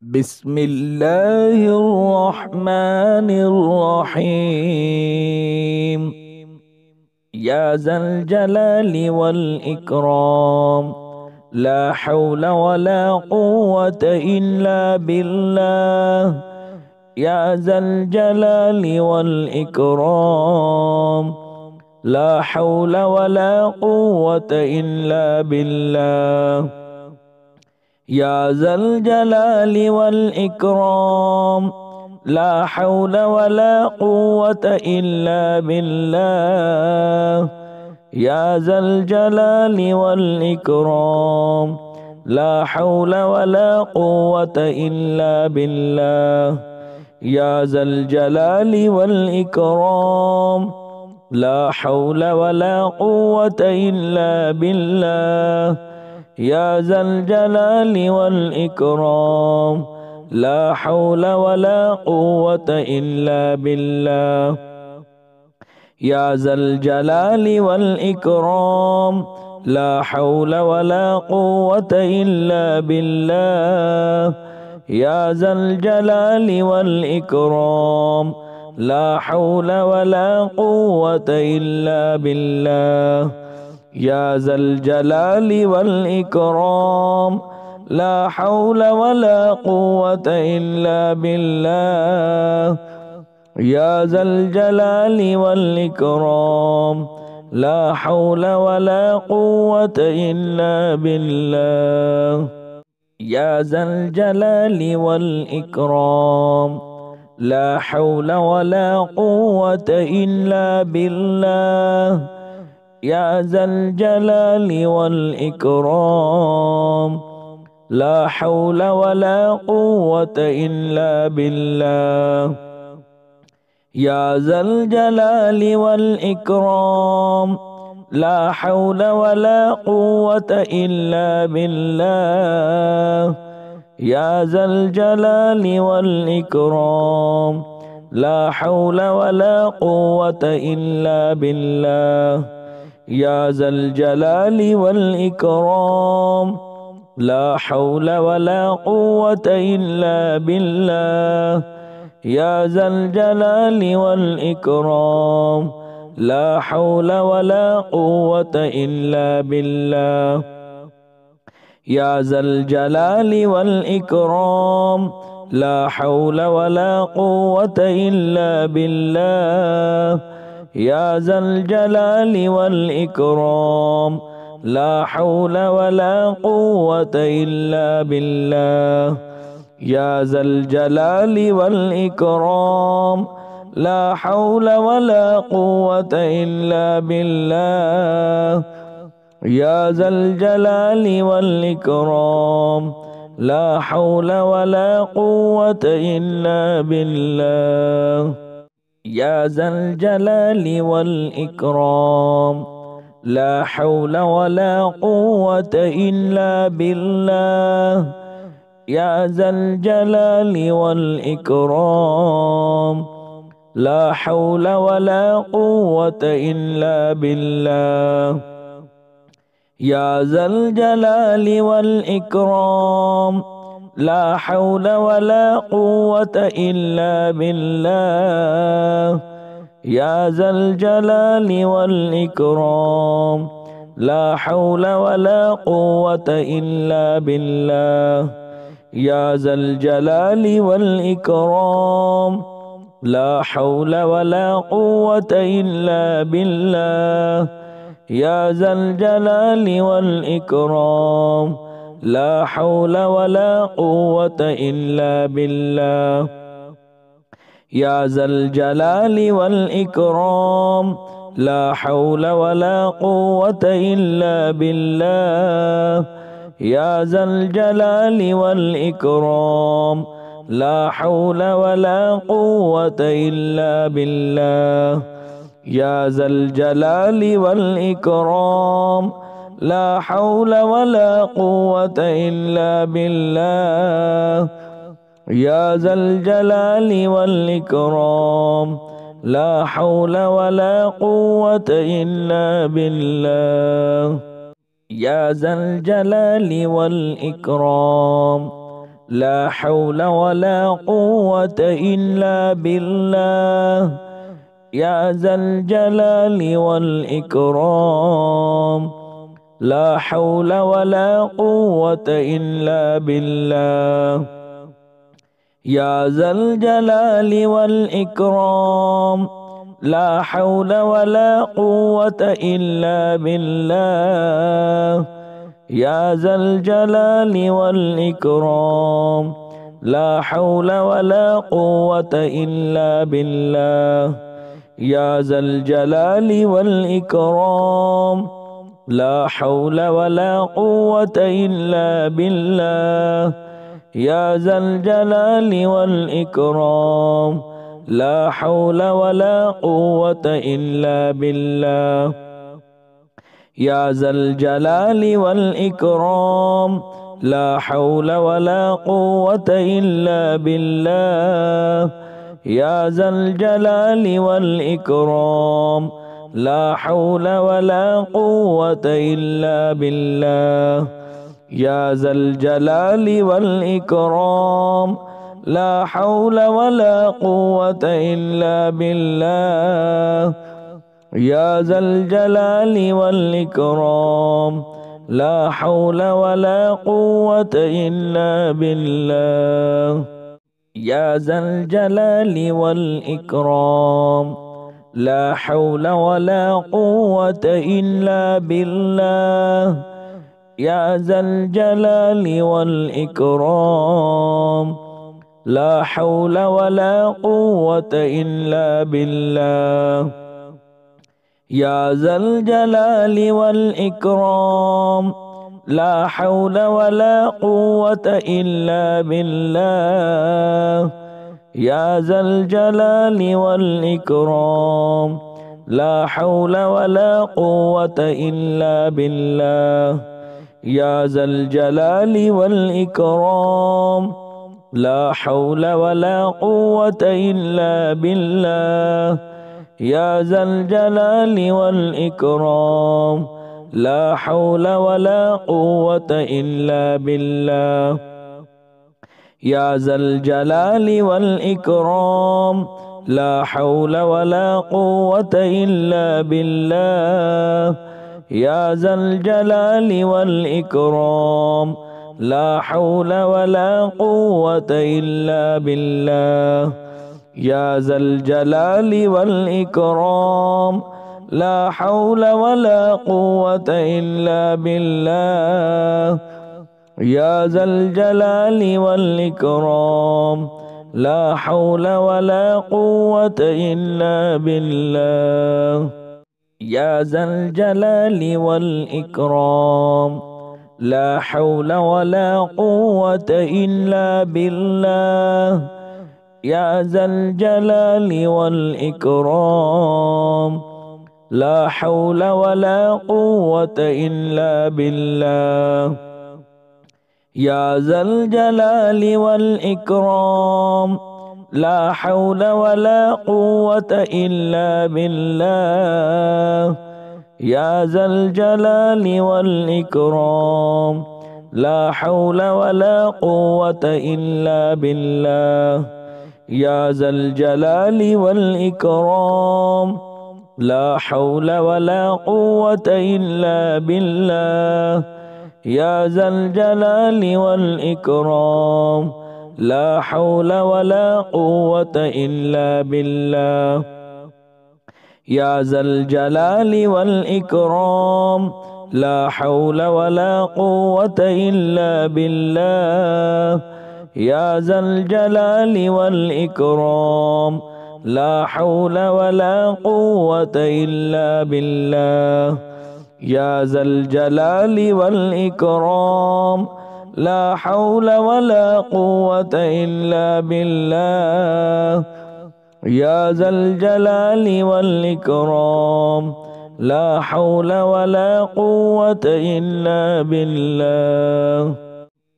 بسم الله الرحمن الرحيم. يا ذا الجلال والإكرام، لا حول ولا قوة إلا بالله. يا ذا الجلال والإكرام، لا حول ولا قوة إلا بالله. يا ذا الجلال والإكرام، لا حول ولا قوة إلا بالله. يا ذا الجلال والإكرام، لا حول ولا قوة إلا بالله. يا ذا الجلال والإكرام، لا حول ولا قوة إلا بالله. يا ذا الجلال والإكرام، لا حول ولا قوة إلا بالله. يا ذا الجلال والإكرام، لا حول ولا قوة إلا بالله. يا ذا الجلال والإكرام، لا حول ولا قوة إلا بالله. يا ذا الجلال والإكرام، لا حول ولا قوة إلا بالله. يا ذا الجلال والإكرام، لا حول ولا قوة إلا بالله. يا ذا الجلال والإكرام، لا حول ولا قوة إلا بالله. يا ذا الجلال والإكرام، لا حول ولا قوة إلا بالله. يا ذا الجلال والإكرام، لا حول ولا قوة إلا بالله. يا ذا الجلال والإكرام، لا حول ولا قوة إلا بالله. يا ذا الجلال والإكرام، لا حول ولا قوة إلا بالله. يا ذا الجلال والإكرام، لا حول ولا قوة إلا بالله. يا ذا الجلال والإكرام، لا حول ولا قوة إلا بالله. يا ذا الجلال والإكرام، لا حول ولا قوة إلا بالله. يا ذا الجلال والإكرام، لا حول ولا قوة إلا بالله. يا ذا الجلال والإكرام، لا حول ولا قوة إلا بالله. يا ذا الجلال والإكرام، لا حول ولا قوة إلا بالله. يا ذا الجلال والإكرام، لا حول ولا قوة إلا بالله. يا ذا الجلال والإكرام، لا حول ولا قوة إلا بالله. يا ذا الجلال والإكرام، لا حول ولا قوة إلا بالله. يا ذا الجلال والإكرام، لا حول ولا قوة إلا بالله. يا ذا الجلال والإكرام، لا حول ولا قوة إلا بالله. يا ذا الجلال والإكرام، لا حول ولا قوة إلا بالله. يا ذا الجلال والإكرام، لا حول ولا قوة إلا بالله. يا ذا الجلال والإكرام، لا حول ولا قوة إلا بالله. يا ذا الجلال والإكرام، لا حول ولا قوة إلا بالله. يا ذا الجلال والإكرام، لا حول ولا قوة إلا بالله يا ذا الجلال والإكرام. لا حول ولا قوة إلا بالله يا ذا الجلال والإكرام. لا حول ولا قوة إلا بالله يا ذا الجلال والإكرام. لا حول ولا قوة إلا بالله يا ذا الجلال والإكرام. لا حول ولا قوة إلا بالله يا ذا الجلال والإكرام. لا حول ولا قوة إلا بالله يا ذا الجلال والإكرام. لا حول ولا قوة إلا بالله يا ذا الجلال والإكرام. لا حول ولا قوة إلا بالله يا ذا الجلال والإكرام. لا حول ولا قوة إلا بالله يا ذا الجلال والإكرام. لا حول ولا قوة إلا بالله يا ذا الجلال والإكرام. لا حول ولا قوة إلا بالله يا ذا الجلال والإكرام. لا حول ولا قوة إلا بالله يا ذا الجلال والإكرام. لا حول ولا قوة إلا بالله يا ذا الجلال والإكرام. لا حول ولا قوة إلا بالله يا ذا الجلال والإكرام. لا حول ولا قوة إلا بالله يا ذا الجلال والإكرام. لا حول ولا قوة إلا بالله يا ذا الجلال والإكرام. لا حول ولا قوة إلا بالله يا ذا الجلال والإكرام. لا حول ولا قوة إلا بالله يا ذا الجلال والإكرام. لا حول ولا قوة إلا بالله يا ذا الجلال والإكرام. لا حول ولا قوة إلا بالله يا ذا الجلال والإكرام. لا حول ولا قوة إلا بالله يا ذا الجلال والإكرام. لا حول ولا قوة إلا بالله يا ذا الجلال والإكرام. لا حول ولا قوة إلا بالله يا ذا الجلال والإكرام. لا حول ولا قوة إلا بالله يا ذا الجلال والإكرام. لا حول ولا قوة إلا بالله يا ذا الجلال والإكرام. لا حول ولا قوة إلا بالله يا ذا الجلال والإكرام. لا حول ولا قوة إلا بالله يا ذا الجلال والإكرام. لا حول ولا قوة إلا بالله يا ذا الجلال والإكرام. لا حول ولا قوة إلا بالله يا ذا الجلال والإكرام. لا حول ولا قوة إلا بالله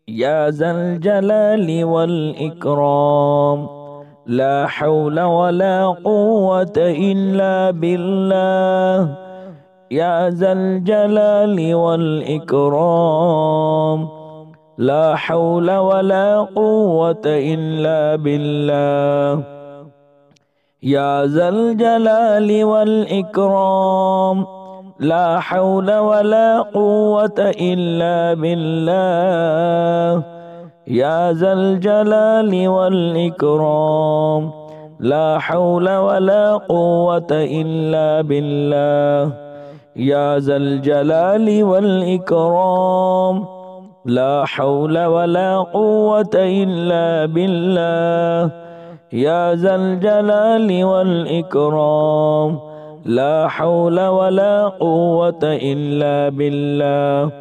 يا ذا الجلال والإكرام. لا حول ولا قوة إلا بالله يا ذا الجلال والإكرام. لا حول ولا قوة إلا بالله يا ذا الجلال والإكرام لا حول ولا قوة إلا بالله يا ذا الجلال والإكرام لا حول ولا قوة إلا بالله يا ذا الجلال والإكرام لا حول ولا قوة إلا بالله يا ذا الجلال والإكرام لا حول ولا قوة إلا بالله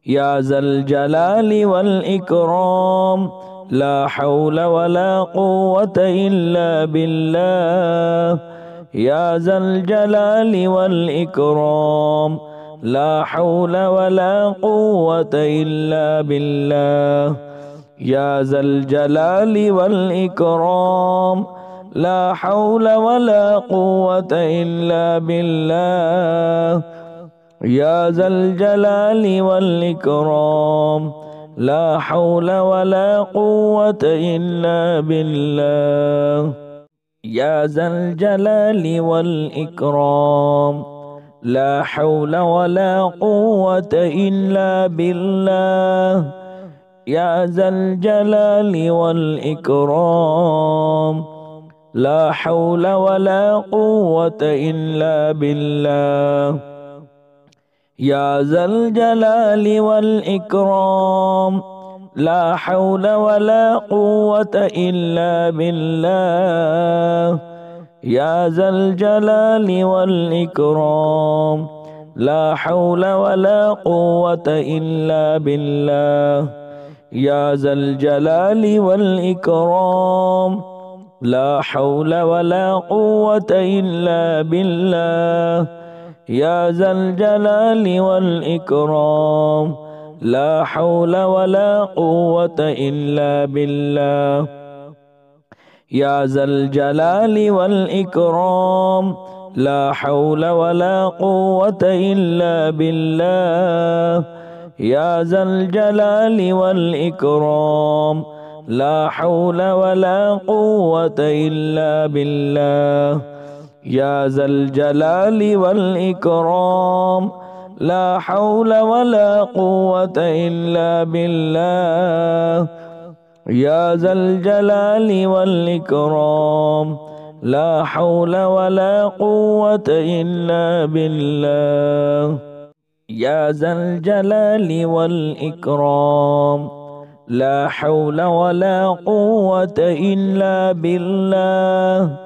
يا ذا الجلال والإكرام لا حول ولا قوة إلا بالله يا ذا الجلال والإكرام لا حول ولا قوة إلا بالله يا ذا الجلال والإكرام لا حول ولا قوة إلا بالله يا ذا الجلال والإكرام لا حول ولا قوة إلا بالله يا ذا الجلال والإكرام لا حول ولا قوة إلا بالله يا ذا الجلال والإكرام لا حول ولا قوة إلا بالله يا ذا الجلال والإكرام لا حول ولا قوة إلا بالله يا ذا الجلال والإكرام لا حول ولا قوة إلا بالله يا ذا الجلال والإكرام لا حول ولا قوة إلا بالله يا ذا الجلال والإكرام لا حول ولا قوة إلا بالله يا ذا الجلال والإكرام لا حول ولا قوة إلا بالله يا ذا الجلال والإكرام لا حول ولا قوة إلا بالله يا ذا الجلال والإكرام لا حول ولا قوة إلا بالله يا ذا الجلال والإكرام لا حول ولا قوة إلا بالله يا ذا الجلال والإكرام لا حول ولا قوة إلا بالله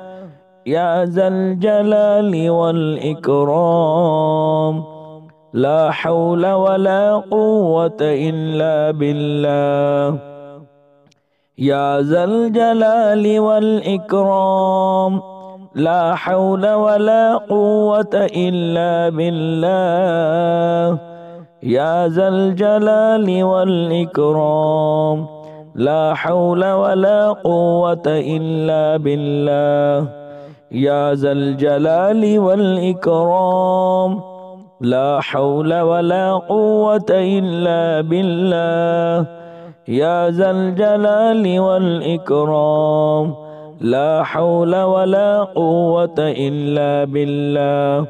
يا ذا الجلال والإكرام لا حول ولا قوة إلا بالله يا ذا الجلال والإكرام لا حول ولا قوة إلا بالله يا ذا الجلال والإكرام لا حول ولا قوة إلا بالله يا ذا الجلال والإكرام لا حول ولا قوة إلا بالله يا ذا الجلال والإكرام لا حول ولا قوة إلا بالله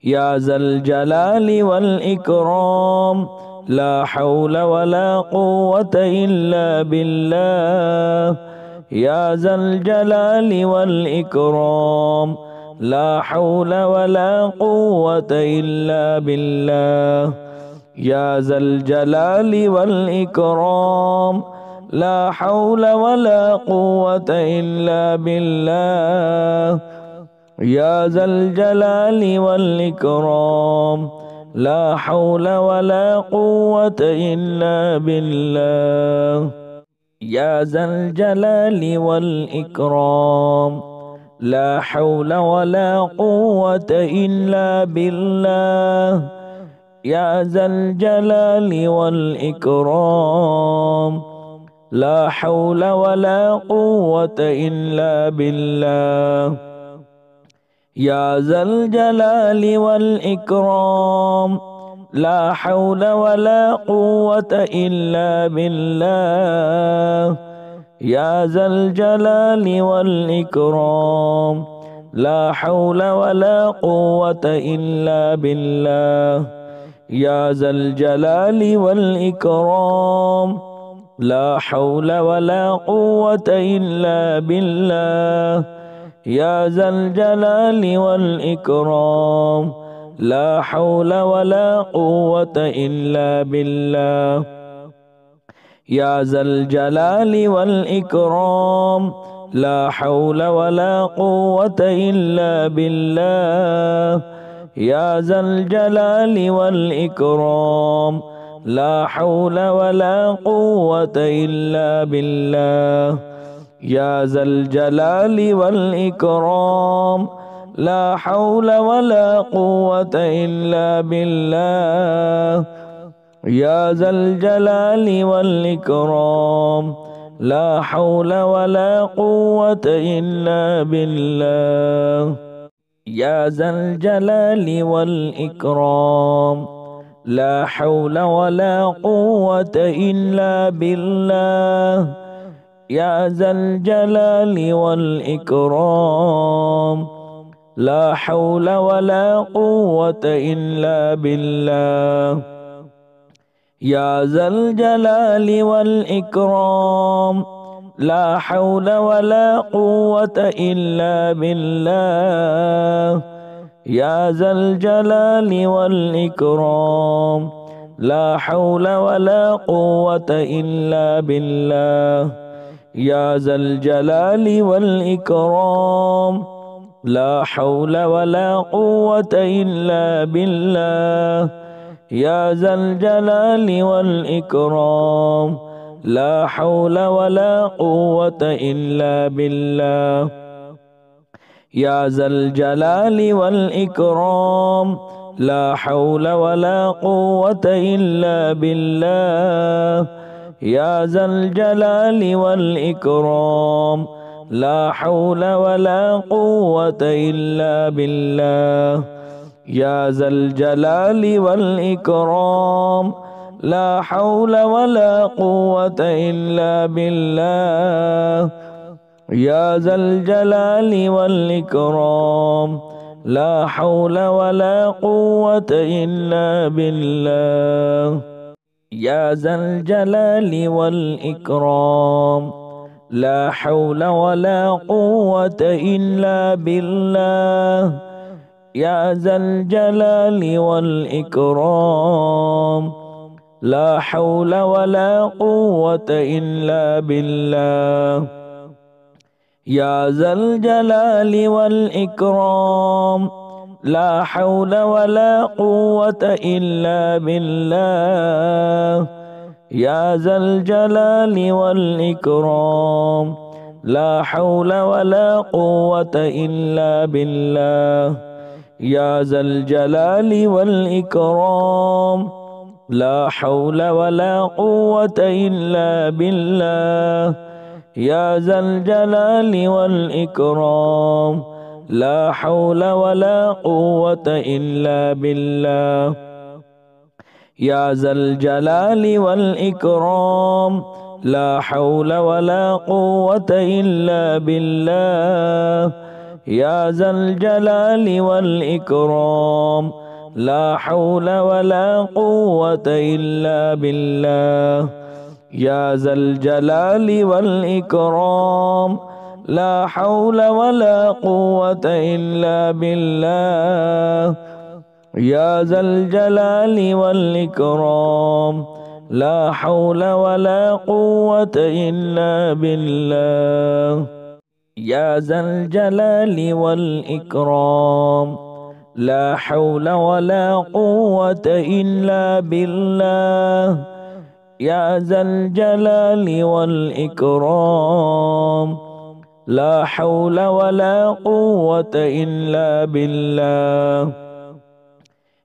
يا ذا الجلال والإكرام لا حول ولا قوة إلا بالله يا ذا الجلال والإكرام لا حول ولا قوة إلا بالله يا ذا الجلال والإكرام لا حول ولا قوة إلا بالله يا ذا الجلال والإكرام لا حول ولا قوة إلا بالله يا ذا الجلال والإكرام لا حول ولا قوة إلا بالله يا ذا الجلال والإكرام لا حول ولا قوة إلا بالله يا ذا الجلال والإكرام لا حول ولا قوة إلا بالله يا ذا الجلال والإكرام لا حول ولا قوة إلا بالله يا ذا الجلال والإكرام لا حول ولا قوة إلا بالله يا ذا الجلال والإكرام لا حول ولا قوة إلا بالله يا ذا الجلال والإكرام لا حول ولا قوة إلا بالله يا ذا الجلال والإكرام لا حول ولا قوة إلا بالله يا ذا الجلال والإكرام لا حول ولا قوة إلا بالله يا ذا الجلال والإكرام لا حول ولا قوة إلا بالله يا ذا الجلال والإكرام لا حول ولا قوة إلا بالله يا ذا الجلال والإكرام لا حول ولا قوة إلا بالله يا ذا الجلال والإكرام لا حول ولا قوة إلا بالله يا ذا الجلال والإكرام لا حول ولا قوة إلا بالله يا ذا الجلال والإكرام لا حول ولا قوة إلا بالله يا ذا الجلال والإكرام لا حول ولا قوة إلا بالله يا ذا الجلال والإكرام لا حول ولا قوة إلا بالله يا ذا الجلال والإكرام لا حول ولا قوة إلا بالله يا ذا الجلال والإكرام لا حول ولا قوة إلا بالله يا ذا الجلال والإكرام لا حول ولا قوة إلا بالله يا ذا الجلال والإكرام لا حول ولا قوة إلا بالله يا ذا الجلال والإكرام لا حول ولا قوة إلا بالله يا ذا الجلال والإكرام لا حول ولا قوة إلا بالله يا ذا الجلال والإكرام لا حول ولا قوة إلا بالله يا ذا الجلال والإكرام لا حول ولا قوة إلا بالله يا ذا الجلال والإكرام لا حول ولا قوة إلا بالله يا ذا الجلال والإكرام لا حول ولا قوة إلا بالله يا ذا الجلال والإكرام لا حول ولا قوة إلا بالله يا ذا الجلال والإكرام لا حول ولا قوة إلا بالله يا ذا الجلال والإكرام لا حول ولا قوة إلا بالله يا ذا الجلال والإكرام لا حول ولا قوة إلا بالله يا ذا الجلال والإكرام لا حول ولا قوة إلا بالله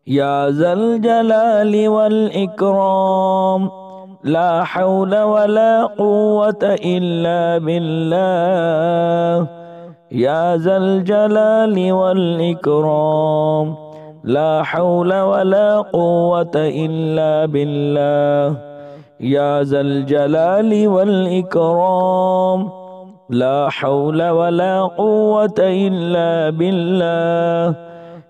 يا ذا الجلال والإكرام لا حول ولا قوة إلا بالله يا ذا الجلال والإكرام لا حول ولا قوة إلا بالله يا ذا الجلال والإكرام لا حول ولا قوة إلا بالله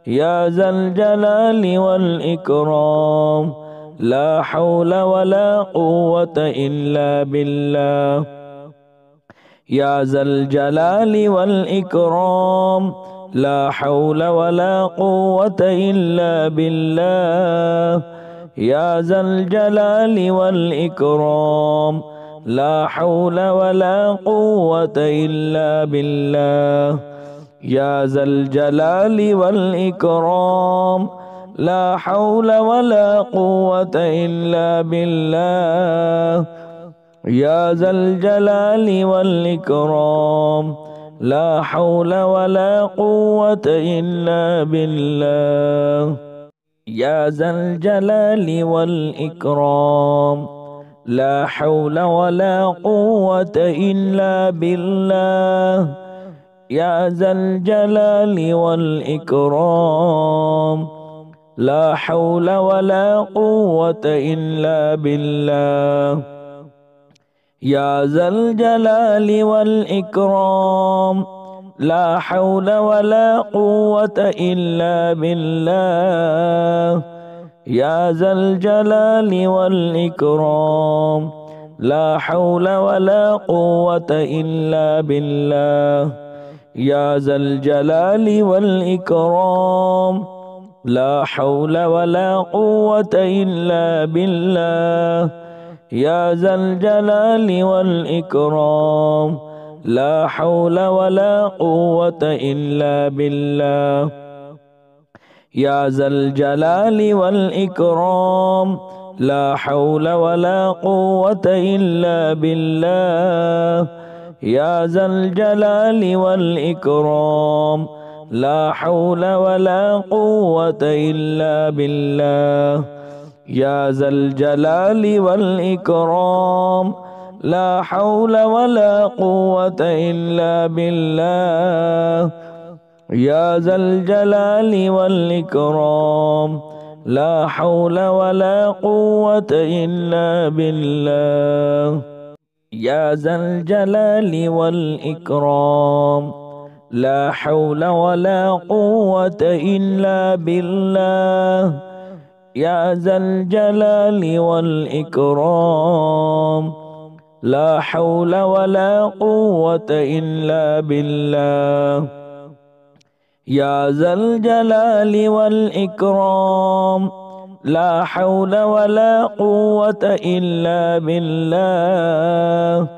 يا ذا الجلال والإكرام لا حول ولا قوة إلا بالله يا ذا الجلال والإكرام لا حول ولا قوة إلا بالله يا ذا الجلال والإكرام لا حول ولا قوة إلا بالله يا ذا الجلال والإكرام لا حول ولا قوة إلا بالله يا ذا الجلال والإكرام لا حول ولا قوة إلا بالله يا ذا الجلال والإكرام لا حول ولا قوة إلا بالله يا ذا الجلال والإكرام لا حول ولا قوة إلا بالله يا ذا الجلال والإكرام لا حول ولا قوة إلا بالله يا ذا الجلال والإكرام لا حول ولا قوة إلا بالله يا ذا الجلال والإكرام لا حول ولا قوة إلا بالله يا ذا الجلال والإكرام لا حول ولا قوة إلا بالله يا ذا الجلال والإكرام لا حول ولا قوة إلا بالله يا ذا الجلال والإكرام لا حول ولا قوة إلا بالله يا ذا الجلال والإكرام لا حول ولا قوة إلا بالله يا ذا الجلال والإكرام لا حول ولا قوة إلا بالله يا ذا الجلال والإكرام لا حول ولا قوة إلا بالله يا ذا الجلال والإكرام لا حول ولا قوة إلا بالله يا ذا الجلال والإكرام لا حول ولا قوة إلا بالله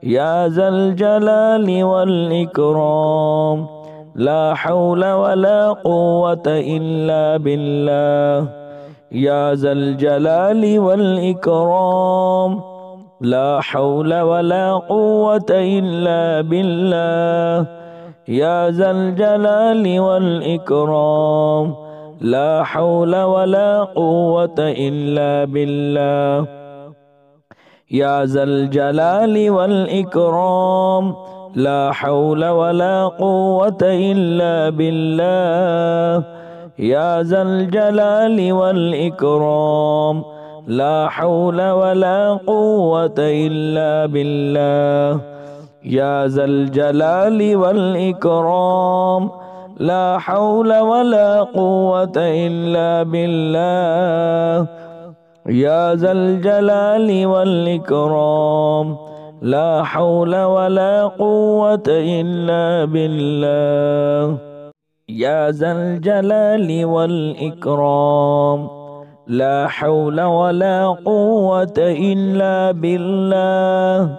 يا ذا الجلال والإكرام لا حول ولا قوة إلا بالله يا ذا الجلال والإكرام لا حول ولا قوة إلا بالله يا ذا الجلال والإكرام لا حول ولا قوة إلا بالله يا ذا الجلال والإكرام لا حول ولا قوة إلا بالله يا ذا الجلال والإكرام لا حول ولا قوة إلا بالله يا ذا الجلال والإكرام لا حول ولا قوة إلا بالله يا ذا الجلال والإكرام لا حول ولا قوة إلا بالله يا ذا الجلال والإكرام لا حول ولا قوة إلا بالله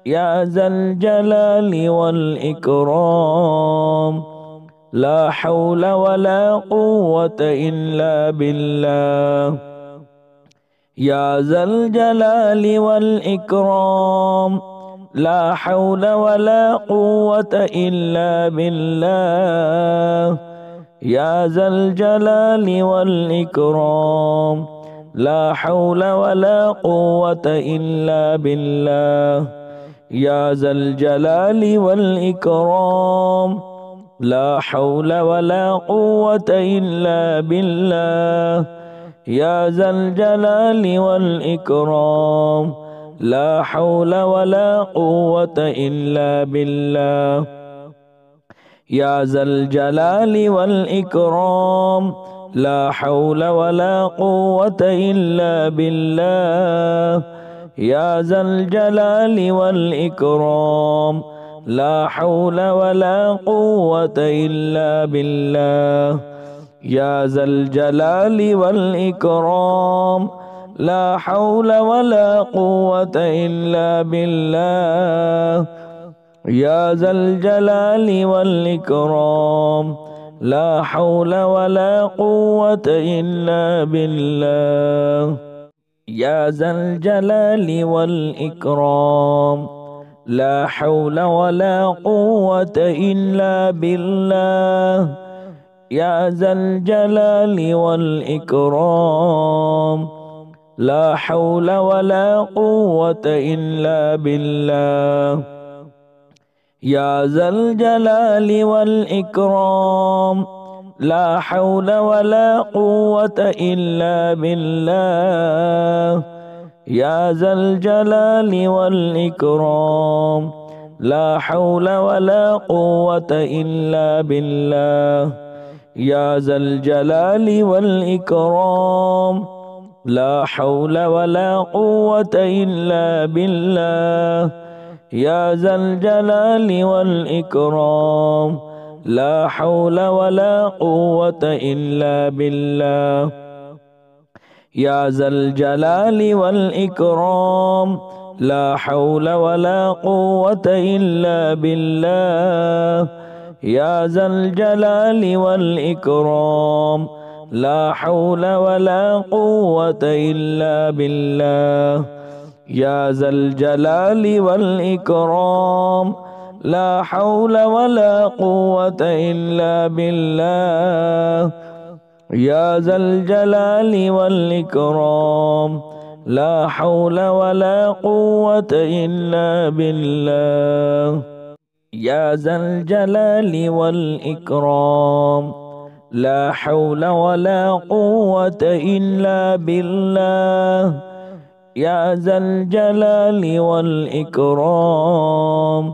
يا ذا الجلال والإكرام لا حول ولا قوة إلا بالله يا ذا الجلال والإكرام لا حول ولا قوة إلا بالله يا ذا الجلال والإكرام لا حول ولا قوة إلا بالله يا ذا الجلال والإكرام لا حول ولا قوة إلا بالله يا ذا الجلال والإكرام لا حول ولا قوة إلا بالله يا ذا الجلال والإكرام لا حول ولا قوة إلا بالله يا ذا الجلال والإكرام لا حول ولا قوة إلا بالله يا ذا الجلال والإكرام لا حول ولا قوة إلا بالله يا ذا الجلال والإكرام لا حول ولا قوة إلا بالله يا ذا الجلال والإكرام لا حول ولا قوة إلا بالله يا ذا الجلال والإكرام لا حول ولا قوة إلا بالله يا ذا الجلال والإكرام لا حول ولا قوة إلا بالله يا ذا الجلال والإكرام لا حول ولا قوة إلا بالله يا ذا الجلال والإكرام لا حول ولا قوة إلا بالله يا ذا الجلال والإكرام لا حول ولا قوة إلا بالله يا ذا الجلال والإكرام لا حول ولا قوة إلا بالله يا ذا الجلال والإكرام لا حول ولا قوة إلا بالله يا ذا الجلال والإكرام لا حول ولا قوة إلا بالله يا ذا الجلال والإكرام لا حول ولا قوة إلا بالله يا ذا الجلال والإكرام لا حول ولا قوة إلا بالله يا ذا الجلال والإكرام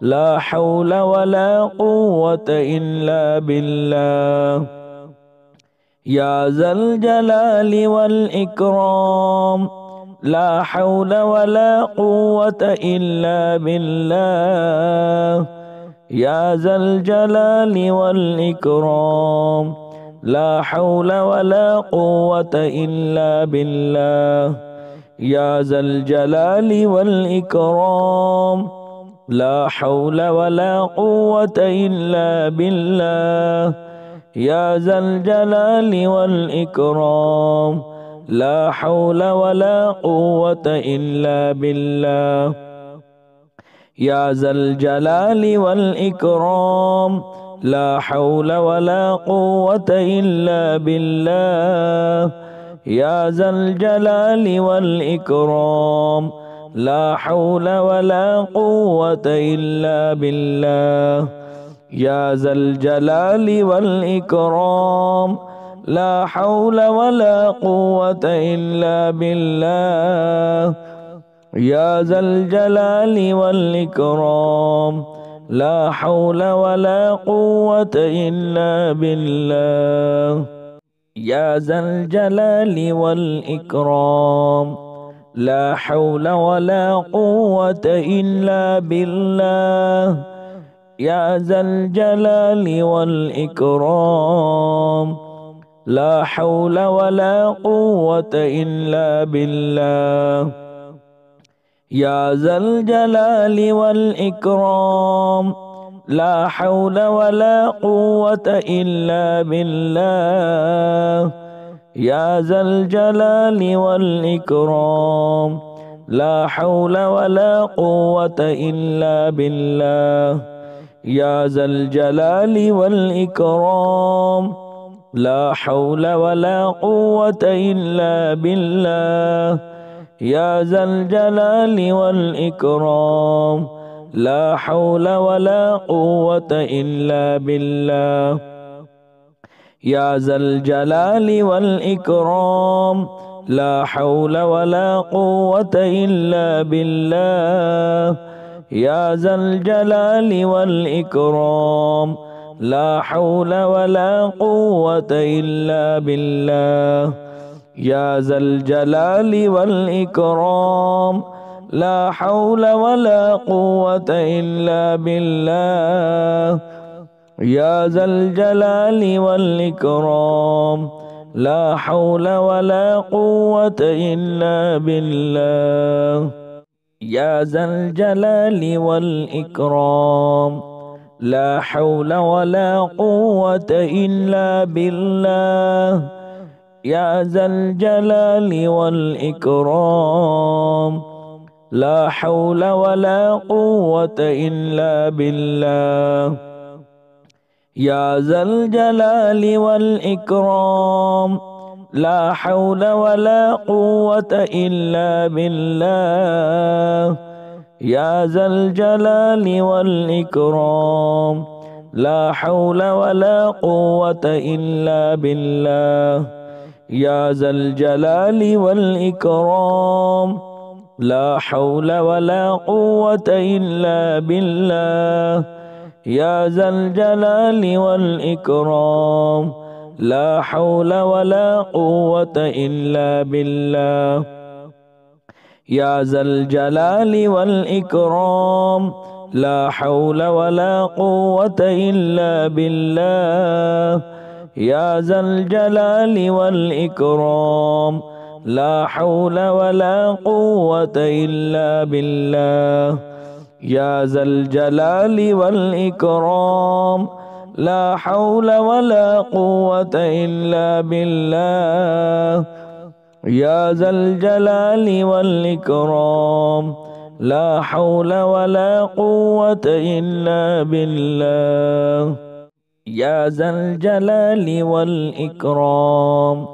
لا حول ولا قوة إلا بالله يا ذا الجلال والإكرام لا حول ولا قوة إلا بالله يا ذا الجلال والإكرام لا حول ولا قوة إلا بالله يا ذا الجلال والإكرام لا حول ولا قوة إلا بالله يا ذا الجلال والإكرام لا حول ولا قوة إلا بالله يا ذا الجلال والإكرام لا حول ولا قوة إلا بالله يا ذا الجلال والإكرام لا حول ولا قوة إلا بالله يا ذا الجلال والإكرام لا حول ولا قوة إلا بالله يا ذا الجلال والإكرام لا حول ولا قوة إلا بالله يا ذا الجلال والإكرام لا حول ولا قوة إلا بالله يا ذا الجلال والإكرام لا حول ولا قوة إلا بالله يا ذا الجلال والإكرام لا حول ولا قوة إلا بالله يا ذا الجلال والإكرام لا حول ولا قوة إلا بالله يا ذا الجلال والإكرام لا حول ولا قوة إلا بالله يا ذا الجلال والإكرام لا حول ولا قوة إلا بالله يا ذا الجلال والإكرام لا حول ولا قوة إلا بالله يا ذا الجلال والإكرام لا حول ولا قوة إلا بالله يا ذا الجلال والإكرام لا حول ولا قوة إلا بالله يا ذا الجلال والإكرام لا حول ولا قوة إلا بالله يا ذا الجلال والإكرام لا حول ولا قوة إلا بالله يا ذا الجلال والإكرام لا حول ولا قوة إلا بالله يا ذا الجلال والإكرام لا حول ولا قوة إلا بالله يا ذا الجلال والإكرام لا حول ولا قوة إلا بالله يا ذا الجلال والإكرام لا حول ولا قوة إلا بالله يا ذا الجلال والإكرام لا حول ولا قوة إلا بالله يا ذا الجلال والإكرام لا حول ولا قوة إلا بالله يا ذا الجلال والإكرام لا حول ولا قوة إلا بالله يا ذا الجلال والإكرام لا حول ولا قوة إلا بالله يا ذا الجلال والإكرام لا حول ولا قوة إلا بالله يا ذا الجلال والإكرام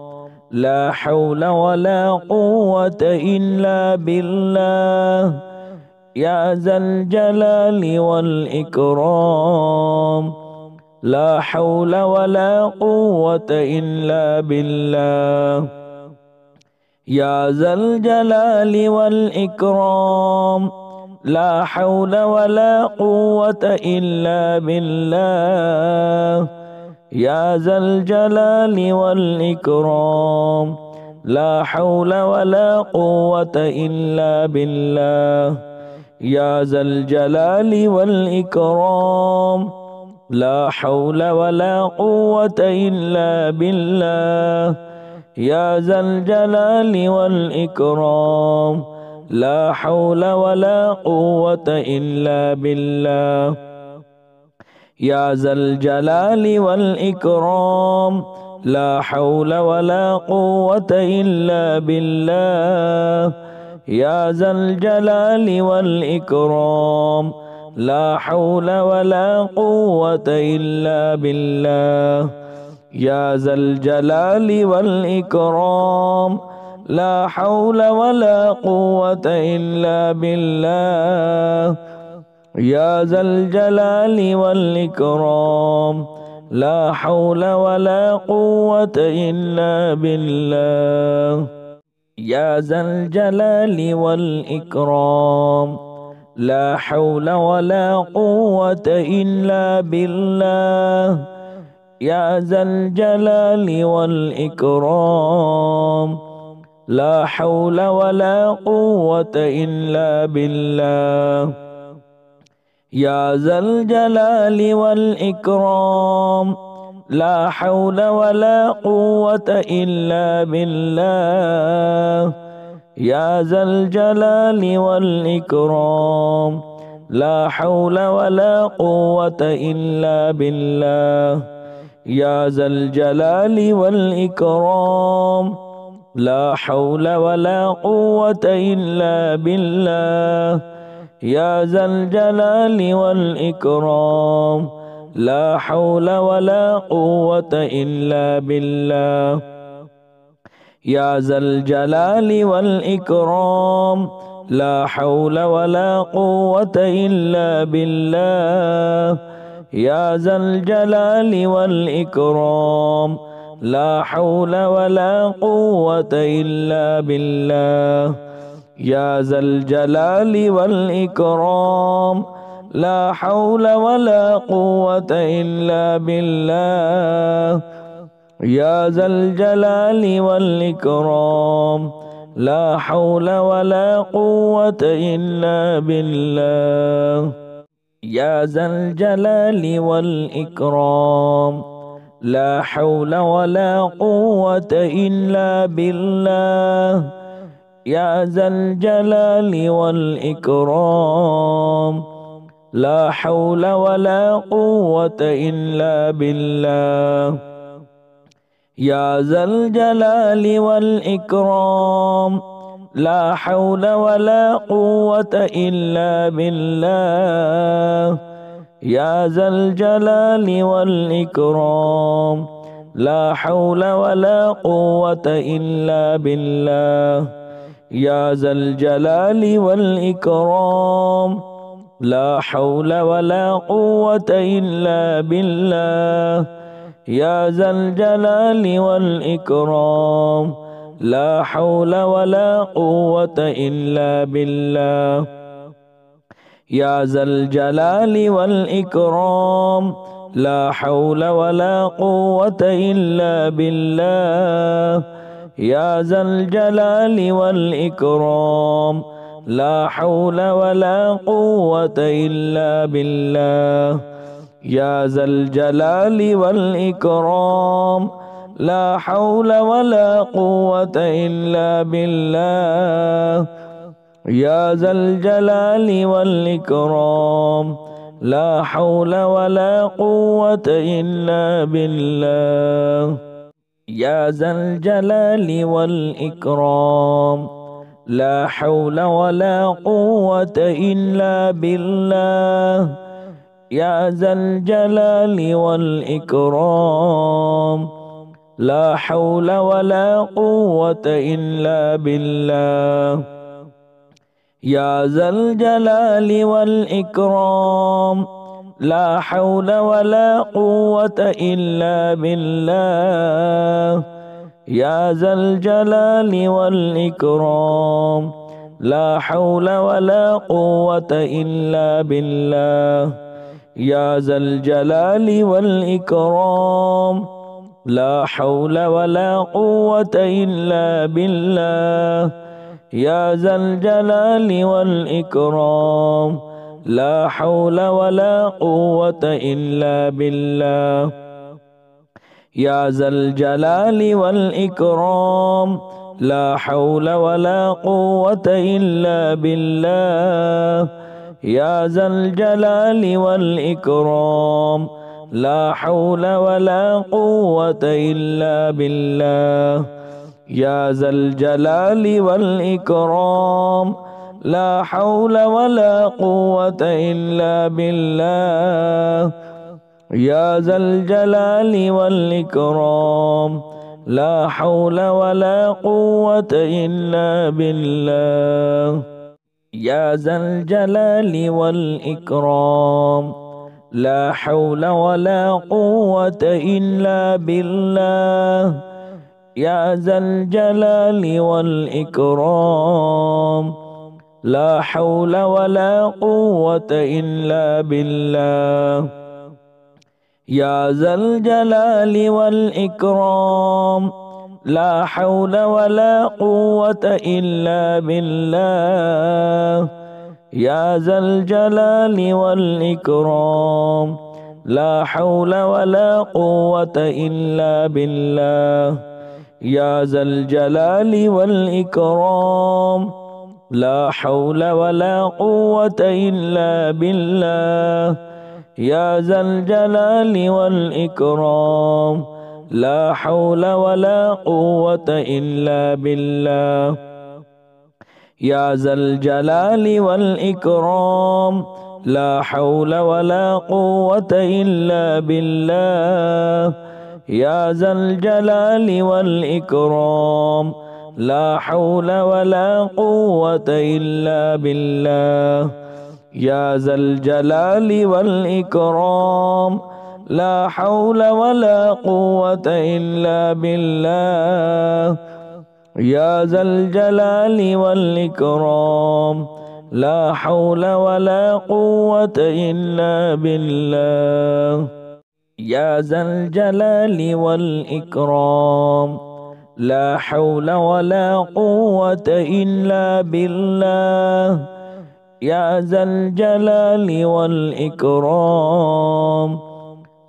لا حول ولا قوة إلا بالله يا ذا الجلال والإكرام لا حول ولا قوة إلا بالله يا ذا الجلال والإكرام لا حول ولا قوة إلا بالله يا ذا الجلال والإكرام لا حول ولا قوة إلا بالله يا ذا الجلال والإكرام لا حول ولا قوة إلا بالله يا ذا الجلال والإكرام لا حول ولا قوة إلا بالله يا ذا الجلال والإكرام لا حول ولا قوة إلا بالله يا ذا الجلال والإكرام لا حول ولا قوة إلا بالله يا ذا الجلال والإكرام لا حول ولا قوة إلا بالله يا ذا الجلال والإكرام لا حول ولا قوة إلا بالله يا ذا الجلال والإكرام لا حول ولا قوة إلا بالله يا ذا الجلال والإكرام لا حول ولا قوة إلا بالله يا ذا الجلال والإكرام لا حول ولا قوة إلا بالله يا ذا الجلال والإكرام لا حول ولا قوة إلا بالله يا ذا الجلال والإكرام لا حول ولا قوة إلا بالله يا ذا الجلال والإكرام لا حول ولا قوة إلا بالله يا ذا الجلال والإكرام لا حول ولا قوة إلا بالله يا ذا الجلال والإكرام لا حول ولا قوة إلا بالله يا ذا الجلال والإكرام لا حول ولا قوة إلا بالله يا ذا الجلال والإكرام لا حول ولا قوة إلا بالله يا ذا الجلال والإكرام لا حول ولا قوة إلا بالله يا ذا الجلال والإكرام لا حول ولا قوة إلا بالله يا ذا الجلال والإكرام لا حول ولا قوة إلا بالله يا ذا الجلال والإكرام لا حول ولا قوة إلا بالله يا ذا الجلال والإكرام لا حول ولا قوة إلا بالله يا ذا الجلال والإكرام لا حول ولا قوة إلا بالله يا ذا الجلال والإكرام لا حول ولا قوة إلا بالله يا ذا الجلال والإكرام لا حول ولا قوة إلا بالله يا ذا الجلال والإكرام لا حول ولا قوة إلا بالله يا ذا الجلال والإكرام لا حول ولا قوة إلا بالله يا ذا الجلال والإكرام لا حول ولا قوة إلا بالله يا ذا الجلال والإكرام لا حول ولا قوة إلا بالله يا ذا الجلال والإكرام لا حول ولا قوة إلا بالله يا ذا الجلال والإكرام لا حول ولا قوة إلا بالله يا ذا الجلال والإكرام لا حول ولا قوة إلا بالله يا ذا الجلال والإكرام لا حول ولا قوة إلا بالله يا ذا الجلال والإكرام لا حول ولا قوة إلا بالله يا ذا الجلال والإكرام لا حول ولا قوة إلا بالله يا ذا الجلال والإكرام لا حول ولا قوة إلا بالله يا ذا الجلال والإكرام لا حول ولا قوة إلا بالله يا ذا الجلال والإكرام لا حول ولا قوة إلا بالله يا ذا الجلال والإكرام لا حول ولا قوة إلا بالله يا ذا الجلال والإكرام لا حول ولا قوة إلا بالله يا ذا الجلال والإكرام لا حول ولا قوة إلا بالله يا ذا الجلال والإكرام لا حول ولا قوة إلا بالله يا ذا الجلال والإكرام لا حول ولا قوة إلا بالله يا ذا الجلال والإكرام لا حول ولا قوة إلا بالله يا ذا الجلال والإكرام لا حول ولا قوة إلا بالله يا ذا الجلال والإكرام لا حول ولا قوة إلا بالله يا ذا الجلال والإكرام لا حول ولا قوة إلا بالله يا ذا الجلال والإكرام لا حول ولا قوة إلا بالله يا ذا الجلال والإكرام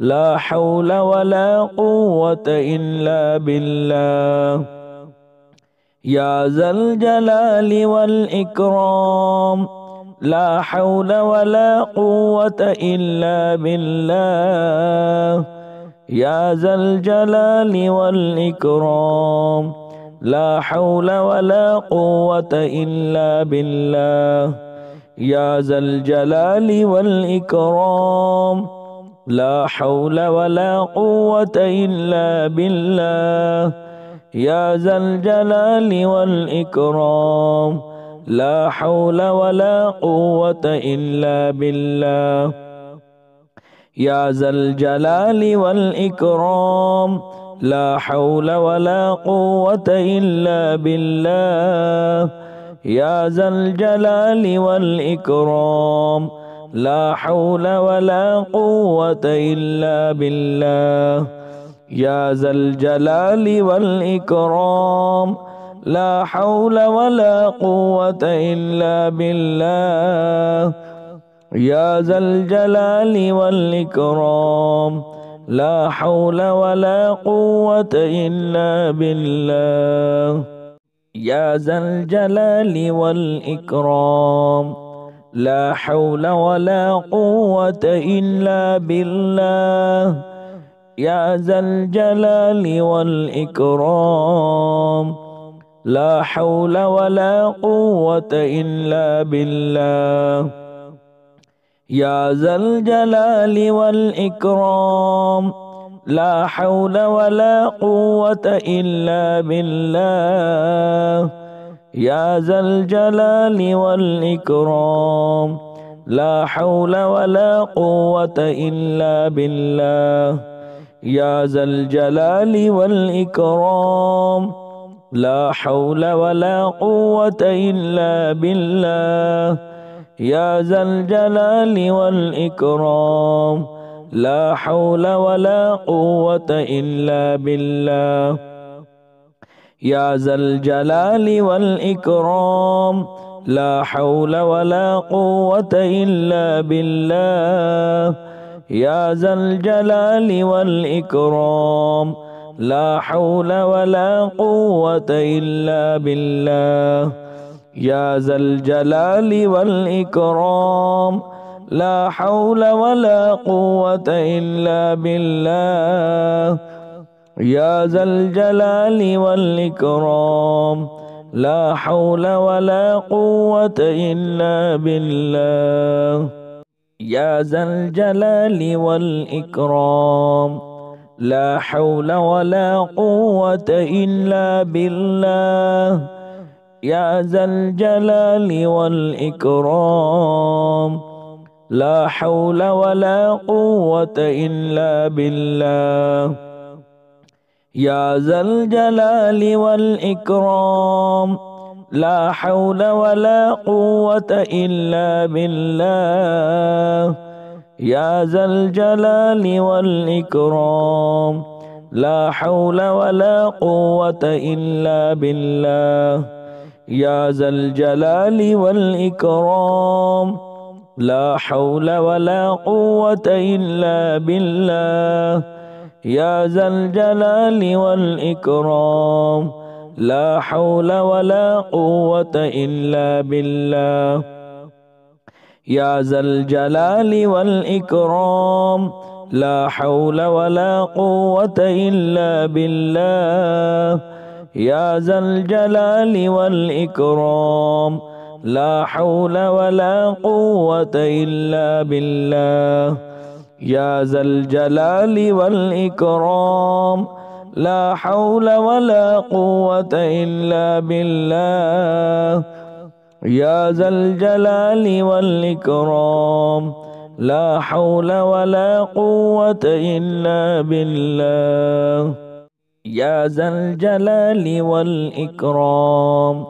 لا حول ولا قوة إلا بالله يا ذا الجلال والإكرام لا حول ولا قوة إلا بالله يا ذا الجلال والإكرام لا حول ولا قوة إلا بالله يا ذا الجلال والإكرام لا حول ولا قوة إلا بالله يا ذا الجلال والإكرام لا حول ولا قوة إلا بالله يا ذا الجلال والإكرام لا حول ولا قوة إلا بالله يا ذا الجلال والإكرام لا حول ولا قوة إلا بالله يا ذا الجلال والإكرام لا حول ولا قوة إلا بالله يا ذا الجلال والإكرام لا حول ولا قوة إلا بالله يا ذا الجلال والإكرام لا حول ولا قوة إلا بالله يا ذا الجلال والإكرام لا حول ولا قوة إلا بالله يا ذا الجلال والإكرام لا حول ولا قوة إلا بالله يا ذا الجلال والإكرام لا حول ولا قوة إلا بالله يا ذا الجلال والإكرام لا حول ولا قوة إلا بالله يا ذا الجلال والإكرام لا حول ولا قوة إلا بالله يا ذا الجلال والإكرام لا حول ولا قوة إلا بالله يا ذا الجلال والإكرام لا حول ولا قوة إلا بالله يا ذا الجلال والإكرام لا حول ولا قوة إلا بالله يا ذا الجلال والإكرام لا حول ولا قوة إلا بالله يا ذا الجلال والإكرام لا حول ولا قوة إلا بالله يا ذا الجلال والإكرام لا حول ولا قوة إلا بالله يا ذا الجلال والإكرام لا حول ولا قوة إلا بالله يا ذا الجلال والإكرام لا حول ولا قوة إلا بالله يا ذا الجلال والإكرام لا حول ولا قوة إلا بالله يا ذا الجلال والإكرام لا حول ولا قوة إلا بالله يا ذا الجلال والإكرام لا حول ولا قوة إلا بالله يا ذا الجلال والإكرام لا حول ولا قوة إلا بالله يا ذا الجلال والإكرام لا حول ولا قوة إلا بالله يا ذا الجلال والإكرام لا حول ولا قوة إلا بالله يا ذا الجلال والإكرام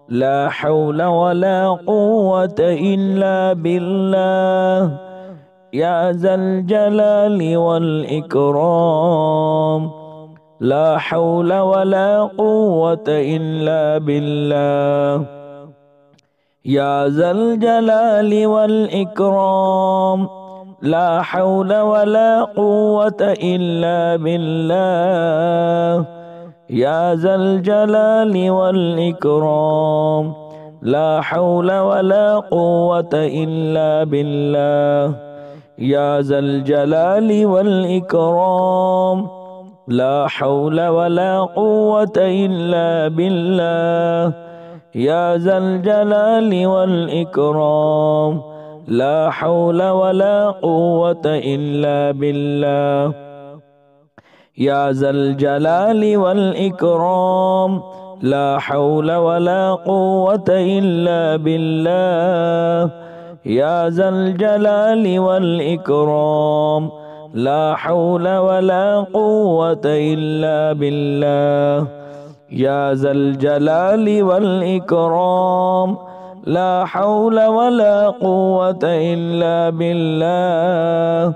لا حول ولا قوة إلا بالله يا ذا الجلال والإكرام لا حول ولا قوة إلا بالله يا ذا الجلال والإكرام لا حول ولا قوة إلا بالله يا ذا الجلال والإكرام لا حول ولا قوة إلا بالله يا ذا الجلال والإكرام لا حول ولا قوة إلا بالله يا ذا الجلال والإكرام لا حول ولا قوة إلا بالله يا ذا الجلال والإكرام لا حول ولا قوة إلا بالله يا ذا الجلال والإكرام لا حول ولا قوة إلا بالله يا ذا الجلال والإكرام لا حول ولا قوة إلا بالله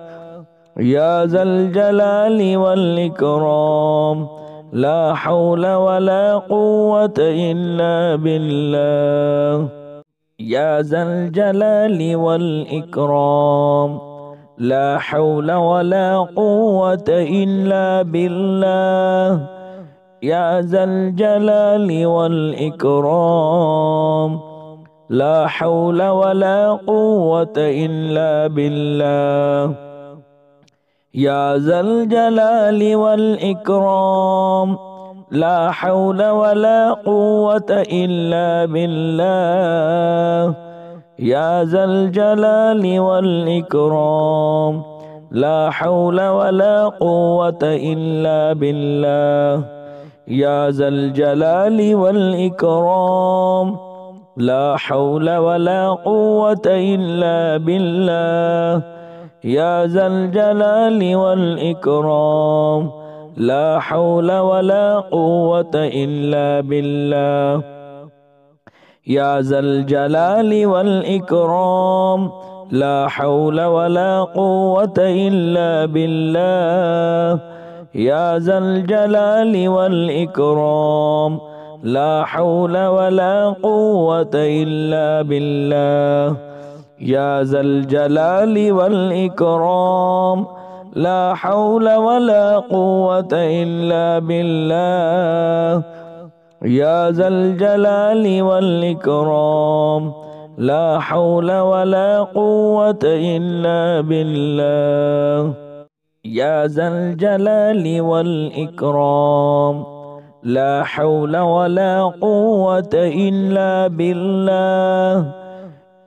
يا ذا الجلال والإكرام لا حول ولا قوة إلا بالله يا ذا الجلال والإكرام لا حول ولا قوة إلا بالله يا ذا الجلال والإكرام لا حول ولا قوة إلا بالله يا ذا الجلال والإكرام لا حول ولا قوة إلا بالله يا ذا الجلال والإكرام لا حول ولا قوة إلا بالله يا ذا الجلال والإكرام لا حول ولا قوة إلا بالله يا ذا الجلال والإكرام لا حول ولا قوة إلا بالله يا ذا الجلال والإكرام لا حول ولا قوة إلا بالله يا ذا الجلال والإكرام لا حول ولا قوة إلا بالله يا ذا الجلال والإكرام لا حول ولا قوة إلا بالله يا ذا الجلال والإكرام لا حول ولا قوة إلا بالله يا ذا الجلال والإكرام لا حول ولا قوة إلا بالله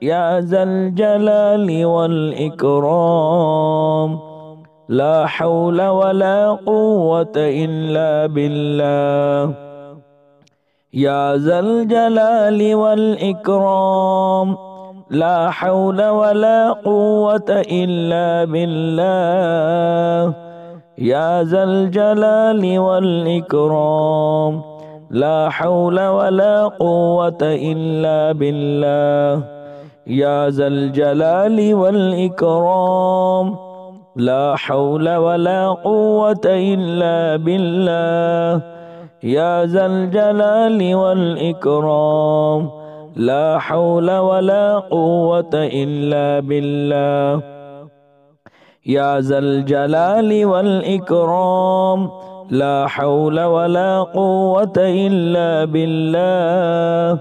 يا ذا الجلال والإكرام لا حول ولا قوة إلا بالله يا ذا الجلال والإكرام لا حول ولا قوة إلا بالله يا ذا الجلال والإكرام لا حول ولا قوة إلا بالله يا ذا الجلال والإكرام لا حول ولا قوة إلا بالله يا ذا الجلال والإكرام لا حول ولا قوة إلا بالله يا ذا الجلال والإكرام لا حول ولا قوة إلا بالله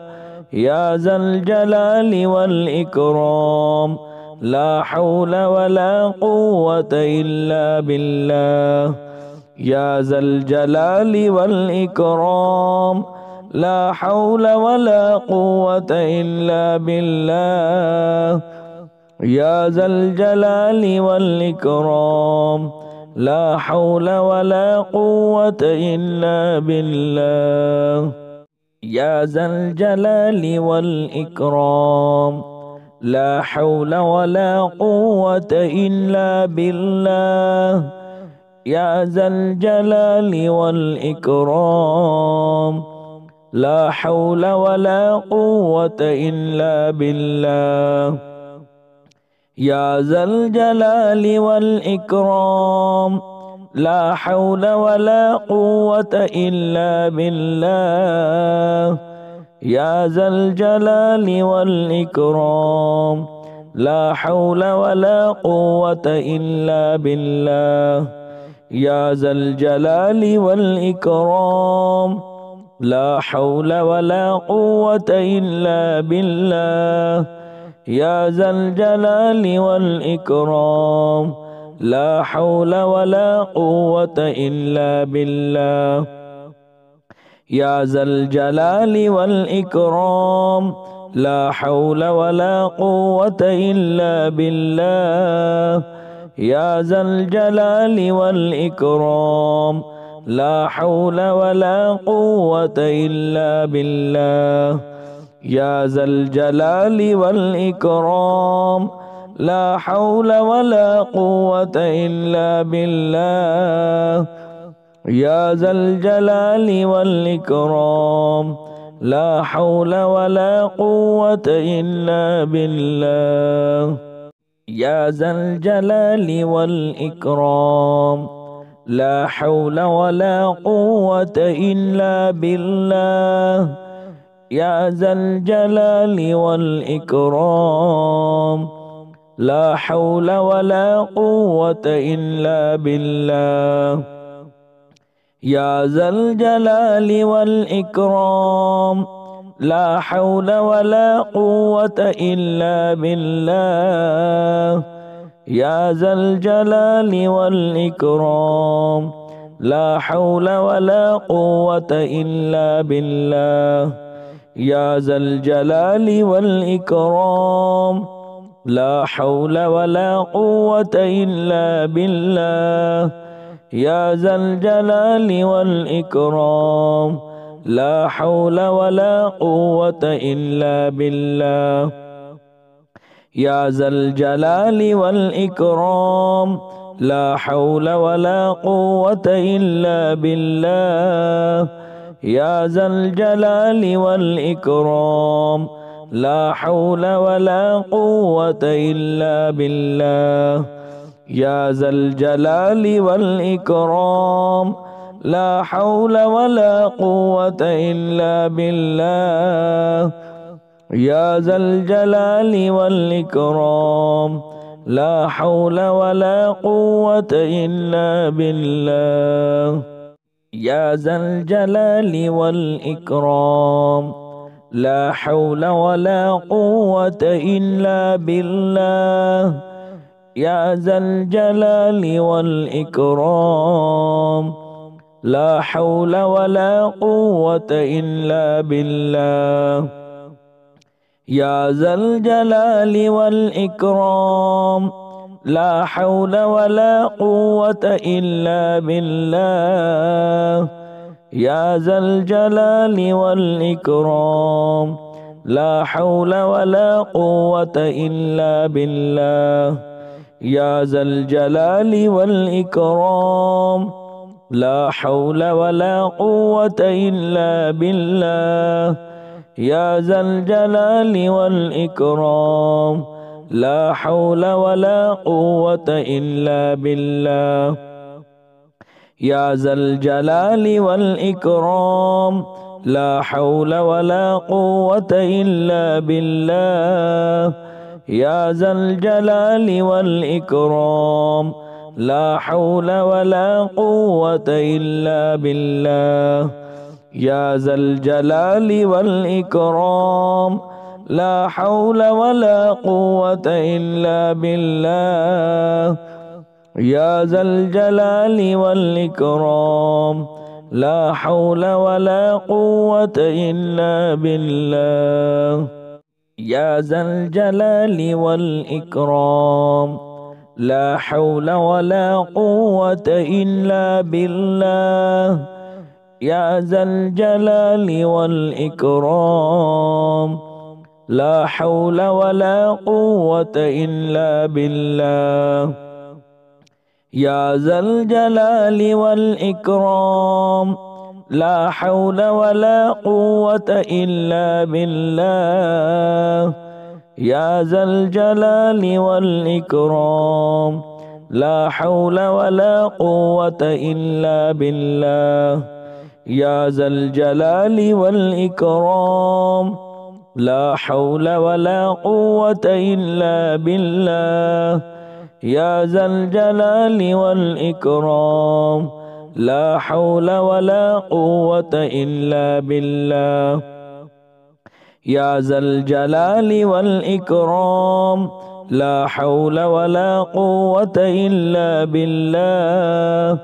يا ذا الجلال والإكرام لا حول ولا قوة إلا بالله يا ذا الجلال والإكرام لا حول ولا قوة إلا بالله يا ذا الجلال والإكرام لا حول ولا قوة إلا بالله يا ذا الجلال والإكرام لا حول ولا قوة إلا بالله يا ذا الجلال والإكرام لا حول ولا قوة إلا بالله يا ذا الجلال والإكرام لا حول ولا قوة إلا بالله يا ذا الجلال والإكرام لا حول ولا قوة إلا بالله يا ذا الجلال والإكرام لا حول ولا قوة إلا بالله يا ذا الجلال والإكرام لا حول ولا قوة إلا بالله يا ذا الجلال والإكرام لا حول ولا قوة إلا بالله يا ذا الجلال والإكرام لا حول ولا قوة إلا بالله يا ذا الجلال والإكرام لا حول ولا قوة إلا بالله يا ذا الجلال والإكرام لا حول ولا قوة إلا بالله يا ذا الجلال والإكرام لا حول ولا قوة إلا بالله يا ذا الجلال والإكرام لا حول ولا قوة إلا بالله يا ذا الجلال والإكرام لا حول ولا قوة إلا بالله يا ذا الجلال والإكرام لا حول ولا قوة إلا بالله يا ذا الجلال والإكرام لا حول ولا قوة إلا بالله يا ذا الجلال والإكرام لا حول ولا قوة إلا بالله يا ذا الجلال والإكرام لا حول ولا قوة إلا بالله يا ذا الجلال والإكرام لا حول ولا قوة إلا بالله يا ذا الجلال والإكرام لا حول ولا قوة إلا بالله يا ذا الجلال والإكرام لا حول ولا قوة إلا بالله يا ذا الجلال والإكرام لا حول ولا قوة إلا بالله يا ذا الجلال والإكرام لا حول ولا قوة إلا بالله يا ذا الجلال والإكرام لا حول ولا قوة إلا بالله يا ذا الجلال والإكرام لا حول ولا قوة إلا بالله يا ذا الجلال والإكرام لا حول ولا قوة إلا بالله يا ذا الجلال والإكرام لا حول ولا قوة إلا بالله يا ذا الجلال والإكرام لا حول ولا قوة إلا بالله يا ذا الجلال والإكرام لا حول ولا قوة إلا بالله يا ذا الجلال والإكرام لا حول ولا قوة إلا بالله يا ذا الجلال والإكرام لا حول ولا قوة إلا بالله يا ذا الجلال والإكرام لا حول ولا قوة إلا بالله يا ذا الجلال والإكرام. لا حول ولا قوة إلا بالله يا ذا الجلال والإكرام. لا حول ولا قوة إلا بالله يا ذا الجلال والإكرام. لا حول ولا قوة إلا بالله يا ذا الجلال والإكرام. لا حول ولا قوة إلا بالله يا ذا الجلال والإكرام. لا حول ولا قوة إلا بالله يا ذا الجلال والإكرام. لا حول ولا قوة إلا بالله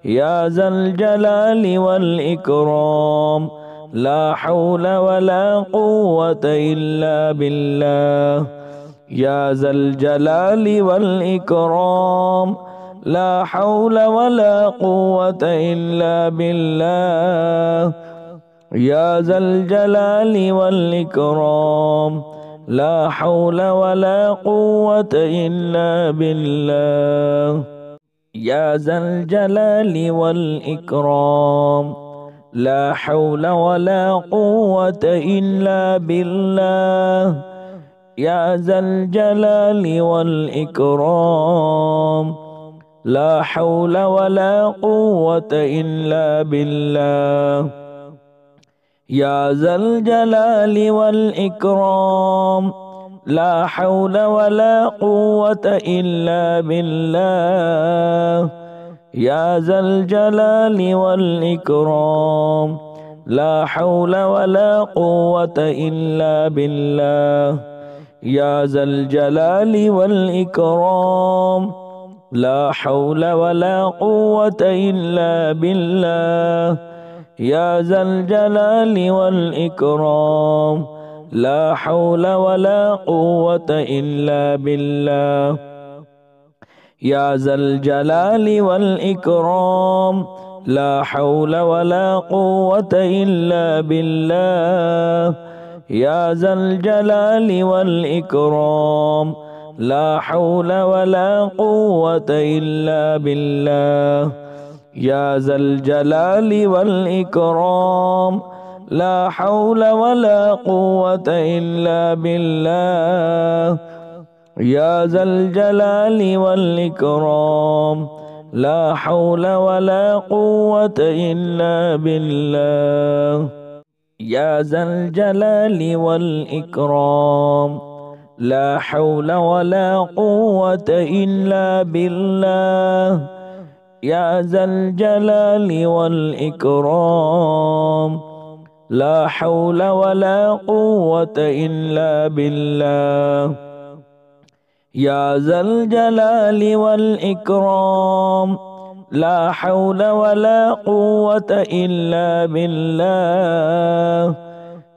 يا ذا الجلال والإكرام. لا حول ولا قوة إلا بالله يا ذا الجلال والإكرام. لا حول ولا قوة إلا بالله يا ذا الجلال والإكرام. لا حول ولا قوة إلا بالله يا ذا الجلال والإكرام. لا حول ولا قوة إلا بالله يا ذا الجلال والإكرام. لا حول ولا قوة إلا بالله يا ذا الجلال والإكرام. لا حول ولا قوة إلا بالله يا ذا الجلال والإكرام. لا حول ولا قوة إلا بالله يا ذا الجلال والإكرام. لا حول ولا قوة إلا بالله يا ذا الجلال والإكرام. لا حول ولا قوة إلا بالله يا ذا الجلال والإكرام. لا حول ولا قوة إلا بالله يا ذا الجلال والإكرام. لا حول ولا قوة إلا بالله يا ذا الجلال والإكرام. لا حول ولا قوة إلا بالله يا ذا الجلال والإكرام. لا حول ولا قوة إلا بالله يا ذا الجلال والإكرام. لا حول ولا قوة إلا بالله يا ذا الجلال والإكرام. لا حول ولا قوة إلا بالله يا ذا الجلال والإكرام. لا حول ولا قوة إلا بالله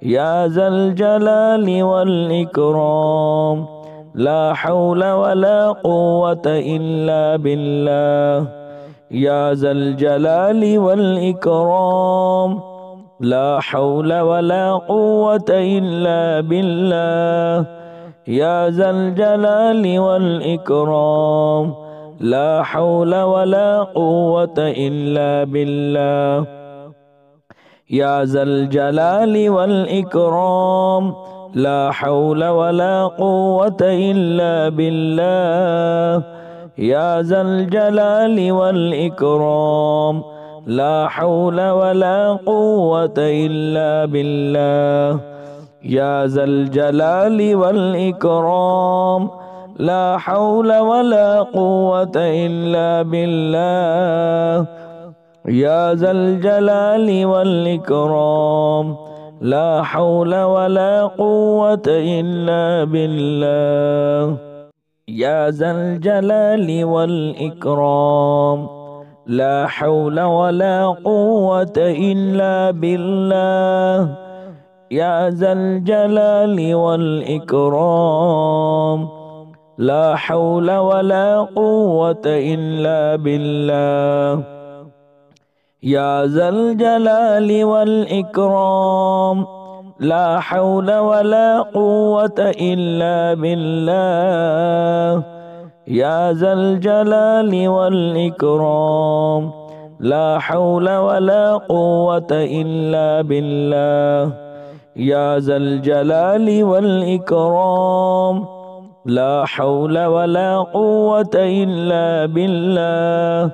يا ذا الجلال والإكرام. لا حول ولا قوة إلا بالله يا ذا الجلال والإكرام. لا حول ولا قوة إلا بالله يا ذا الجلال والإكرام. لا حول ولا قوة إلا بالله يا ذا الجلال والإكرام. لا حول ولا قوة إلا بالله يا ذا الجلال والإكرام. لا حول ولا قوة إلا بالله يا ذا الجلال والإكرام. لا حول ولا قوة إلا بالله يا ذا الجلال والإكرام. لا حول ولا قوة إلا بالله يا ذا الجلال والإكرام. لا حول ولا قوة إلا بالله يا ذا الجلال والإكرام. لا حول ولا قوة إلا بالله يا ذا الجلال والإكرام لا حول ولا قوة إلا بالله يا ذا الجلال والإكرام لا حول ولا قوة إلا بالله يا ذا الجلال والإكرام لا حول ولا قوة إلا بالله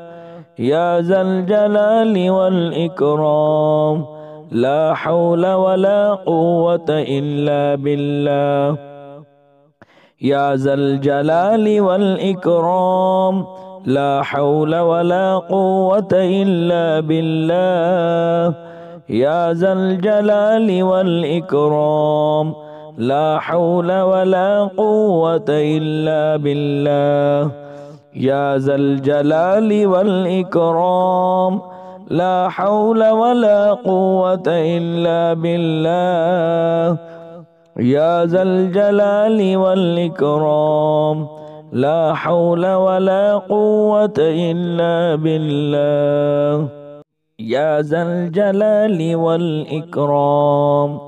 يا ذا الجلال والإكرام لا حول ولا قوة إلا بالله يا ذا الجلال والإكرام لا حول ولا قوة إلا بالله يا ذا الجلال والإكرام لا حول ولا قوة إلا بالله يا ذا الجلال والإكرام لا حول ولا قوة إلا بالله يا ذا الجلال والإكرام لا حول ولا قوة إلا بالله يا ذا الجلال والإكرام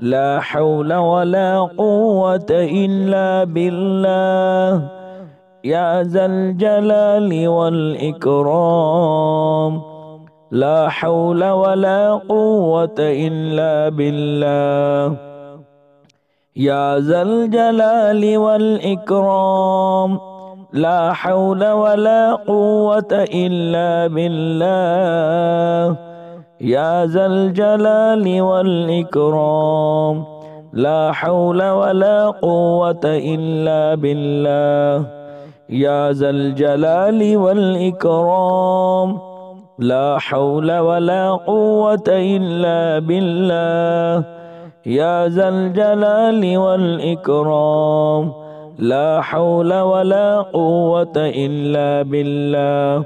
لا حول ولا قوة إلا بالله يا ذا الجلال والإكرام لا حول ولا قوة إلا بالله يا ذا الجلال والإكرام لا حول ولا قوة إلا بالله يا ذا الجلال والإكرام لا حول ولا قوة إلا بالله يا ذا الجلال والإكرام لا حول ولا قوة إلا بالله يا ذا الجلال والإكرام لا حول ولا قوة إلا بالله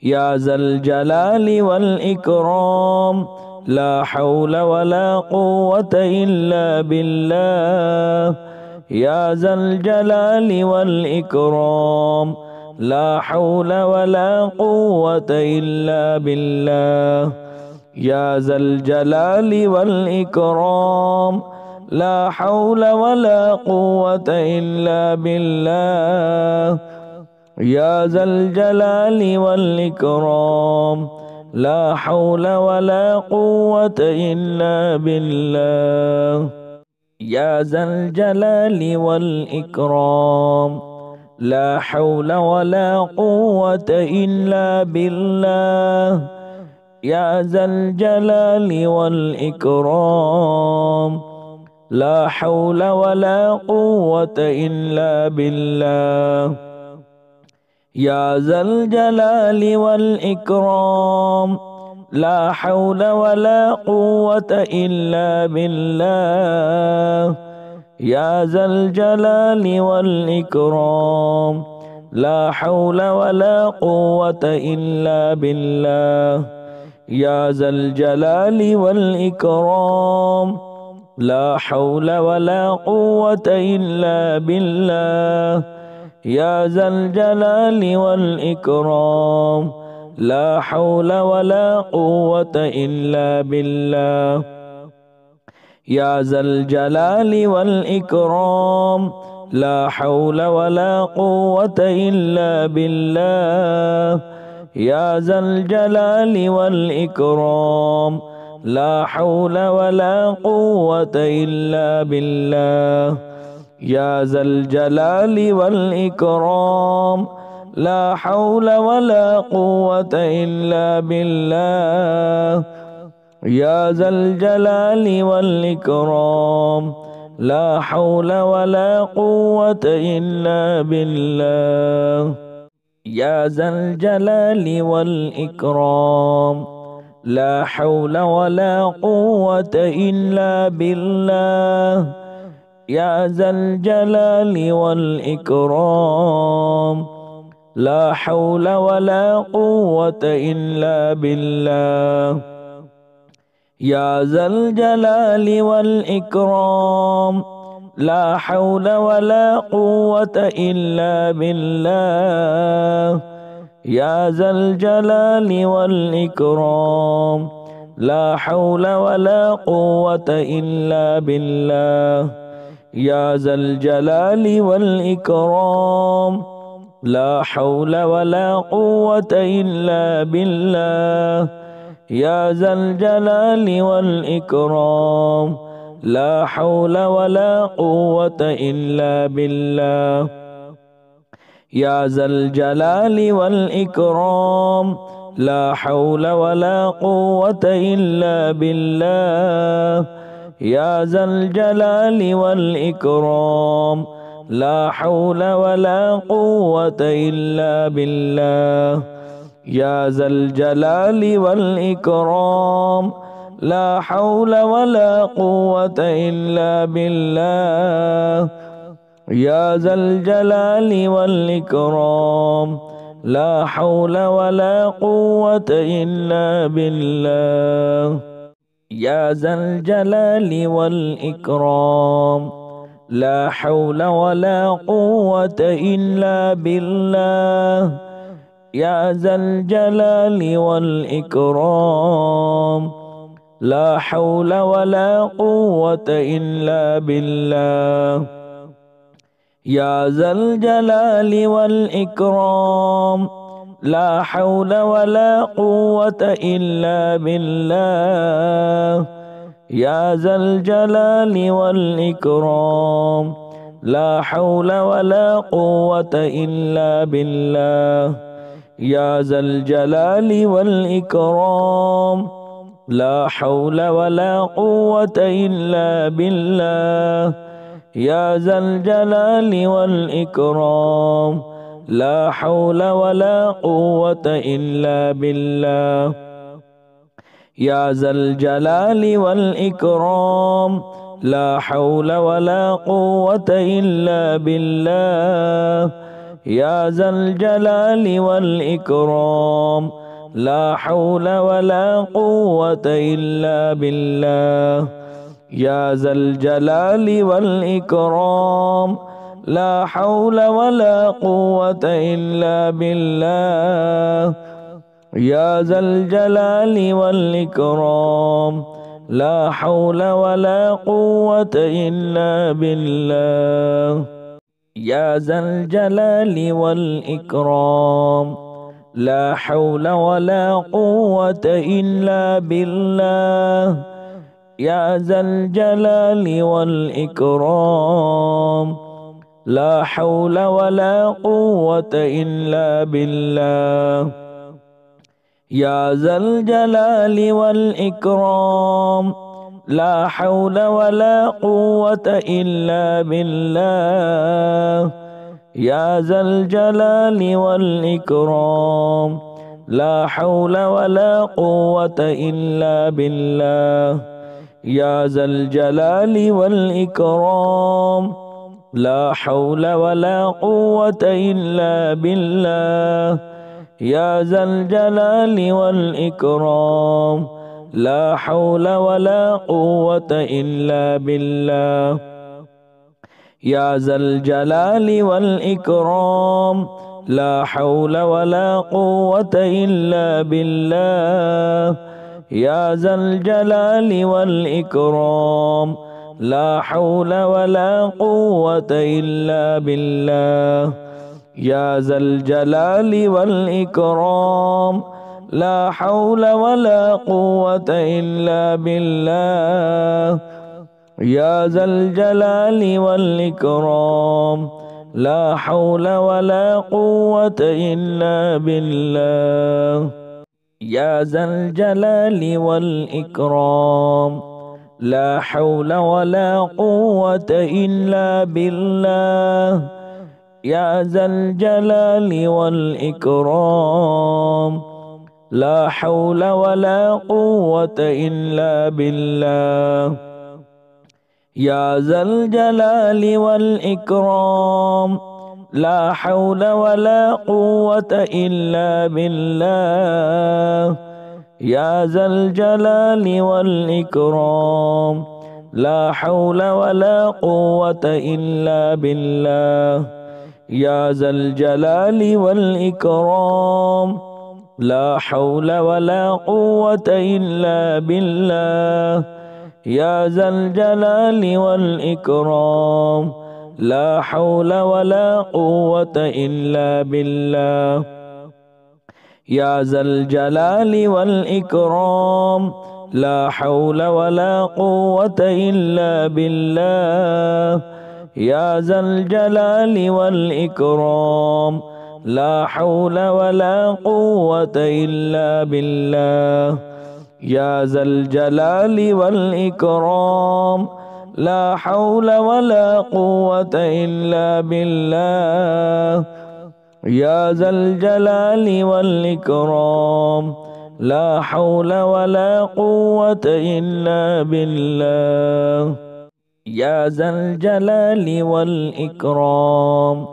يا ذا الجلال والإكرام لا حول ولا قوة إلا بالله يا ذا الجلال والإكرام لا حول ولا قوة إلا بالله يا ذا الجلال والإكرام لا حول ولا قوة إلا بالله يا ذا الجلال والإكرام لا حول ولا قوة إلا بالله يا ذا الجلال والإكرام لا حول ولا قوة إلا بالله يا ذا الجلال والإكرام لا حول ولا قوة إلا بالله يا ذا الجلال والإكرام لا حول ولا قوة إلا بالله يا ذا الجلال والإكرام لا حول ولا قوة إلا بالله يا ذا الجلال والإكرام لا حول ولا قوة إلا بالله يا ذا الجلال والإكرام لا حول ولا قوة إلا بالله يا ذا الجلال والإكرام لا حول ولا قوة إلا بالله يا ذا الجلال والإكرام لا حول ولا قوة إلا بالله يا ذا الجلال والإكرام لا حول ولا قوة إلا بالله يا ذا الجلال والإكرام لا حول ولا قوة إلا بالله يا ذا الجلال والإكرام لا حول ولا قوة إلا بالله يا ذا الجلال والإكرام لا حول ولا قوة إلا بالله يا ذا الجلال والإكرام لا حول ولا قوة إلا بالله يا ذا الجلال والإكرام لا حول ولا قوة إلا بالله يا ذا الجلال والإكرام لا حول ولا قوة إلا بالله يا ذا الجلال والإكرام لا حول ولا قوة إلا بالله يا ذا الجلال والإكرام لا حول ولا قوة إلا بالله يا ذا الجلال والإكرام لا حول ولا قوة إلا بالله يا ذا الجلال والإكرام لا حول ولا قوة إلا بالله يا ذا الجلال والإكرام لا حول ولا قوة إلا بالله يا ذا الجلال والإكرام لا حول ولا قوة إلا بالله يا ذا الجلال والإكرام لا حول ولا قوة إلا بالله يا ذا الجلال والإكرام لا حول ولا قوة إلا بالله يا ذا الجلال والإكرام لا حول ولا قوة إلا بالله يا ذا الجلال والإكرام لا حول ولا قوة إلا بالله يا ذا الجلال والإكرام لا حول ولا قوة إلا بالله يا ذا الجلال والإكرام لا حول ولا قوة إلا بالله يا ذا الجلال والإكرام لا حول ولا قوة إلا بالله يا ذا الجلال والإكرام لا حول ولا قوة إلا بالله يا ذا الجلال والإكرام لا حول ولا قوة إلا بالله يا ذا الجلال والإكرام لا حول ولا قوة إلا بالله يا ذا الجلال والإكرام لا حول ولا قوة إلا بالله يا ذا الجلال والإكرام لا حول ولا قوة إلا بالله يا ذا الجلال والإكرام لا حول ولا قوة إلا بالله يا ذا الجلال والإكرام لا حول ولا قوة إلا بالله يا ذا الجلال والإكرام لا حول ولا قوة إلا بالله يا ذا الجلال والإكرام لا حول ولا قوة إلا بالله يا ذا الجلال والإكرام لا حول ولا قوة إلا بالله يا ذا الجلال والإكرام لا حول ولا قوة إلا بالله يا ذا الجلال والإكرام لا حول ولا قوة إلا بالله يا ذا الجلال والإكرام لا حول ولا قوة إلا بالله يا ذا الجلال والإكرام لا حول ولا قوة إلا بالله يا ذا الجلال والإكرام لا حول ولا قوة إلا بالله يا ذا الجلال والإكرام لا حول ولا قوة إلا بالله يا ذا الجلال والإكرام لا حول ولا قوة إلا بالله يا ذا الجلال والإكرام لا حول ولا قوة إلا بالله يا ذا الجلال والإكرام لا حول ولا قوة إلا بالله يا ذا الجلال والإكرام لا حول ولا قوة إلا بالله يا ذا الجلال والإكرام لا حول ولا قوة إلا بالله يا ذا الجلال والإكرام لا حول ولا قوة إلا بالله يا ذا الجلال والإكرام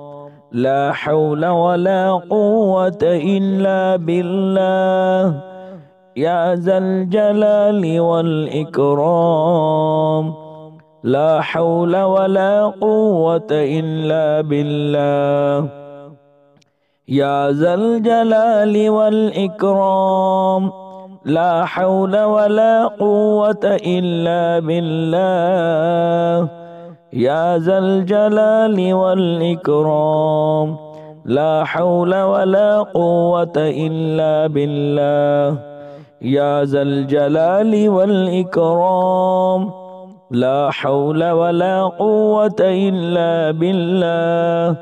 لا حول ولا قوة إلا بالله يا ذا الجلال والإكرام لا حول ولا قوة إلا بالله يا ذا الجلال والإكرام لا حول ولا قوة إلا بالله يا ذا الجلال والإكرام لا حول ولا قوة إلا بالله يا ذا الجلال والإكرام لا حول ولا قوة إلا بالله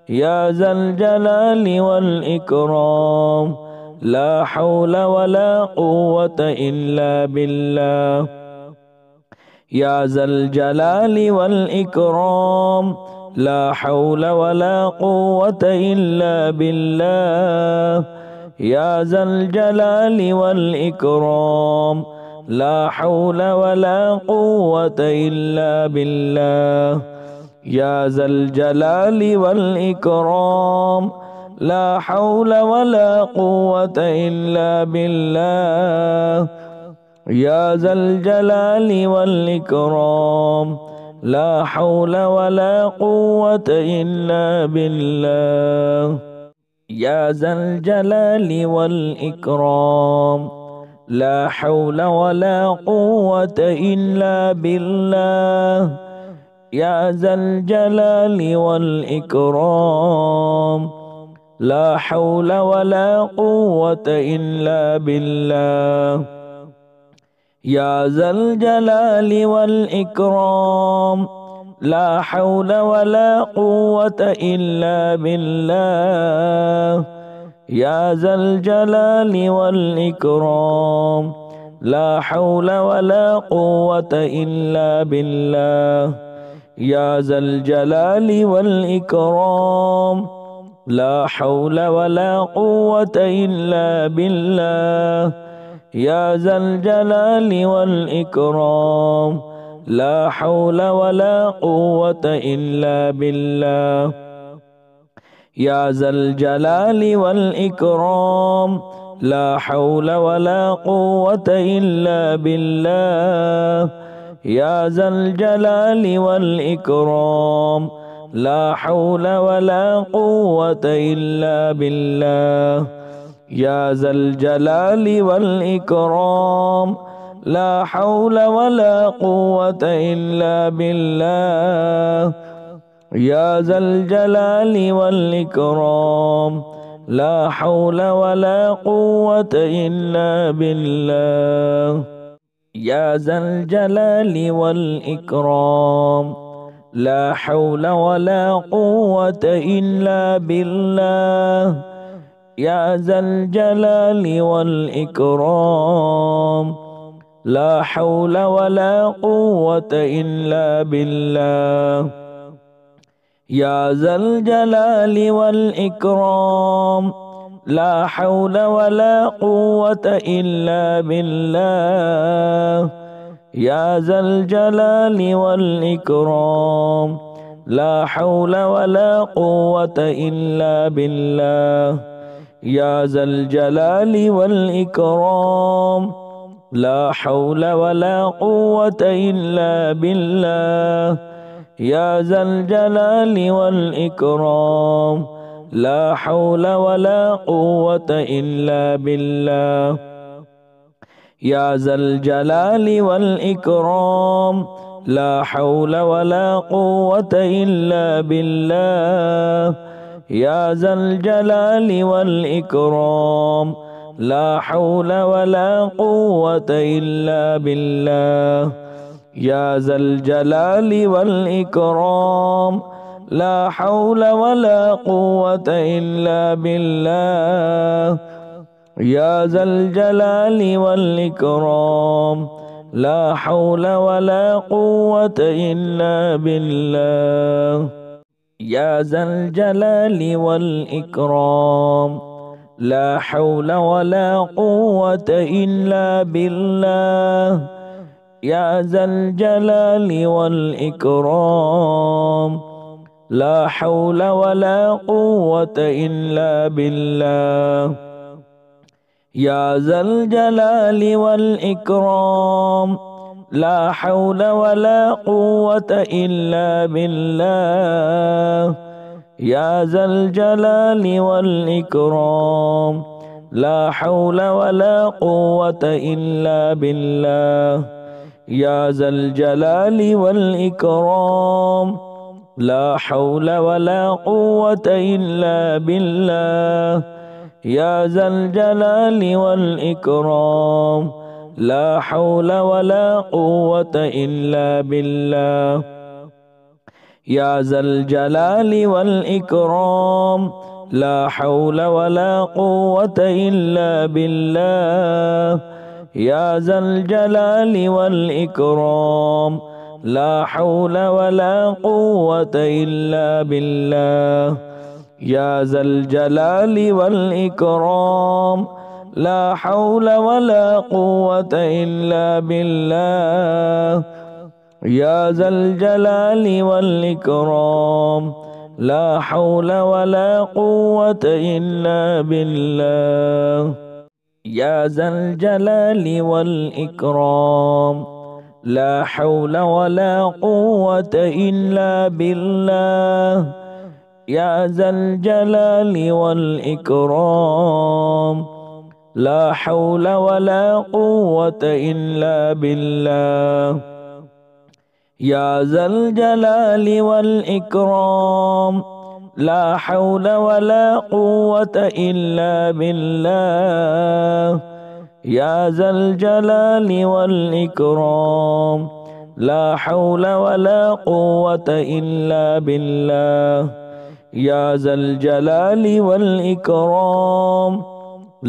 يا ذا الجلال والإكرام لا حول ولا قوة إلا بالله يا ذا الجلال والإكرام لا حول ولا قوة إلا بالله يا ذا الجلال والإكرام لا حول ولا قوة إلا بالله يا ذا الجلال والإكرام لا حول ولا قوة إلا بالله يا ذا الجلال والإكرام لا حول ولا قوة إلا بالله يا ذا الجلال والإكرام لا حول ولا قوة إلا بالله يا ذا الجلال والإكرام لا حول ولا قوة إلا بالله يا ذا الجلال والإكرام لا حول ولا قوة إلا بالله يا ذا الجلال والإكرام لا حول ولا قوة إلا بالله يا ذا الجلال والإكرام لا حول ولا قوة إلا بالله يا ذا الجلال والإكرام لا حول ولا قوة إلا بالله يا ذا الجلال والإكرام لا حول ولا قوة إلا بالله يا ذا الجلال والإكرام لا حول ولا قوة إلا بالله يا ذا الجلال والإكرام لا حول ولا قوة إلا بالله يا ذا الجلال والإكرام لا حول ولا قوة إلا بالله يا ذا الجلال والإكرام لا حول ولا قوة إلا بالله يا ذا الجلال والإكرام لا حول ولا قوة إلا بالله يا ذا الجلال والإكرام لا حول ولا قوة إلا بالله يا ذا الجلال والإكرام لا حول ولا قوة إلا بالله يا ذا الجلال والإكرام لا حول ولا قوة إلا بالله يا ذا الجلال والإكرام لا حول ولا قوة إلا بالله يا ذا الجلال والإكرام لا حول ولا قوة إلا بالله يا ذا الجلال والإكرام لا حول ولا قوة إلا بالله يا ذا الجلال والإكرام لا حول ولا قوة إلا بالله يا ذا الجلال والإكرام لا حول ولا قوة إلا بالله يا ذا الجلال والإكرام لا حول ولا قوة إلا بالله يا ذا الجلال والإكرام لا حول ولا قوة إلا بالله يا ذا الجلال والإكرام لا حول ولا قوة إلا بالله يا ذا الجلال والإكرام لا حول ولا قوة إلا بالله يا ذا الجلال والإكرام لا حول ولا قوة إلا بالله يا ذا الجلال والإكرام لا حول ولا قوة إلا بالله يا ذا الجلال والإكرام لا حول ولا قوة إلا بالله يا ذا الجلال والإكرام لا حول ولا قوة إلا بالله يا ذا الجلال والإكرام لا حول ولا قوة إلا بالله يا ذا الجلال والإكرام لا حول ولا قوة إلا بالله يا ذا الجلال والإكرام لا حول ولا قوة إلا بالله يا ذا الجلال والإكرام لا حول ولا قوة إلا بالله يا ذا الجلال والإكرام لا حول ولا قوة إلا بالله يا ذا الجلال والإكرام لا حول ولا قوة إلا بالله يا ذا الجلال والإكرام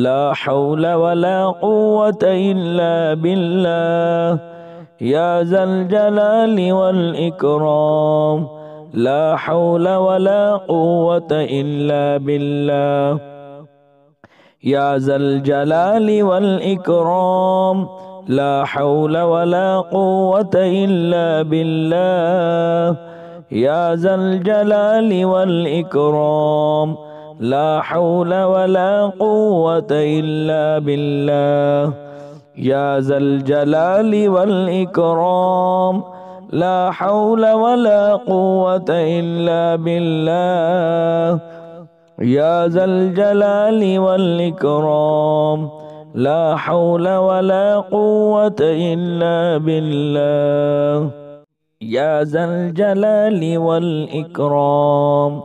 لا حول ولا قوة إلا بالله يا ذا الجلال والإكرام لا حول ولا قوة إلا بالله يا ذا الجلال والإكرام لا حول ولا قوة إلا بالله يا ذا الجلال والإكرام لا حول ولا قوة إلا بالله يا ذا الجلال والإكرام لا حول ولا قوة إلا بالله يا ذا الجلال والإكرام لا حول ولا قوة إلا بالله يا ذا الجلال والإكرام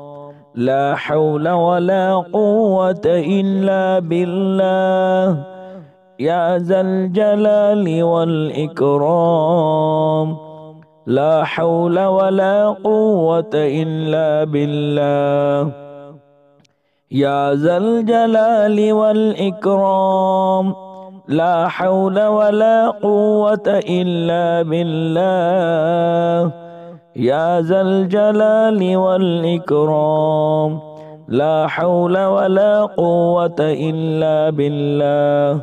لا حول ولا قوة إلا بالله يا ذا الجلال والإكرام لا حول ولا قوة إلا بالله يا ذا الجلال والإكرام لا حول ولا قوة إلا بالله يا ذا الجلال والإكرام لا حول ولا قوة إلا بالله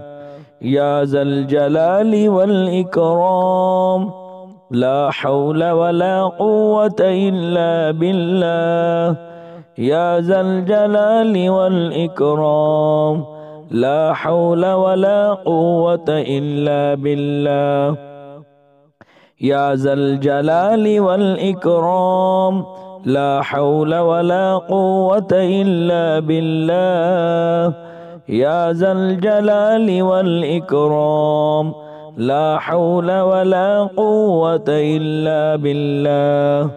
يا ذا الجلال والإكرام لا حول ولا قوة إلا بالله يا ذا الجلال والإكرام لا حول ولا قوة إلا بالله يا ذا الجلال والإكرام لا حول ولا قوة إلا بالله يا ذا الجلال والإكرام لا حول ولا قوة إلا بالله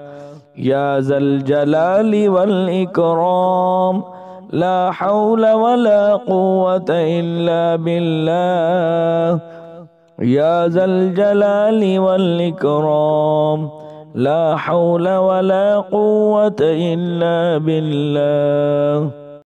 يا ذا الجلال والإكرام لا حول ولا قوة إلا بالله يا ذا الجلال والإكرام لا حول ولا قوة إلا بالله.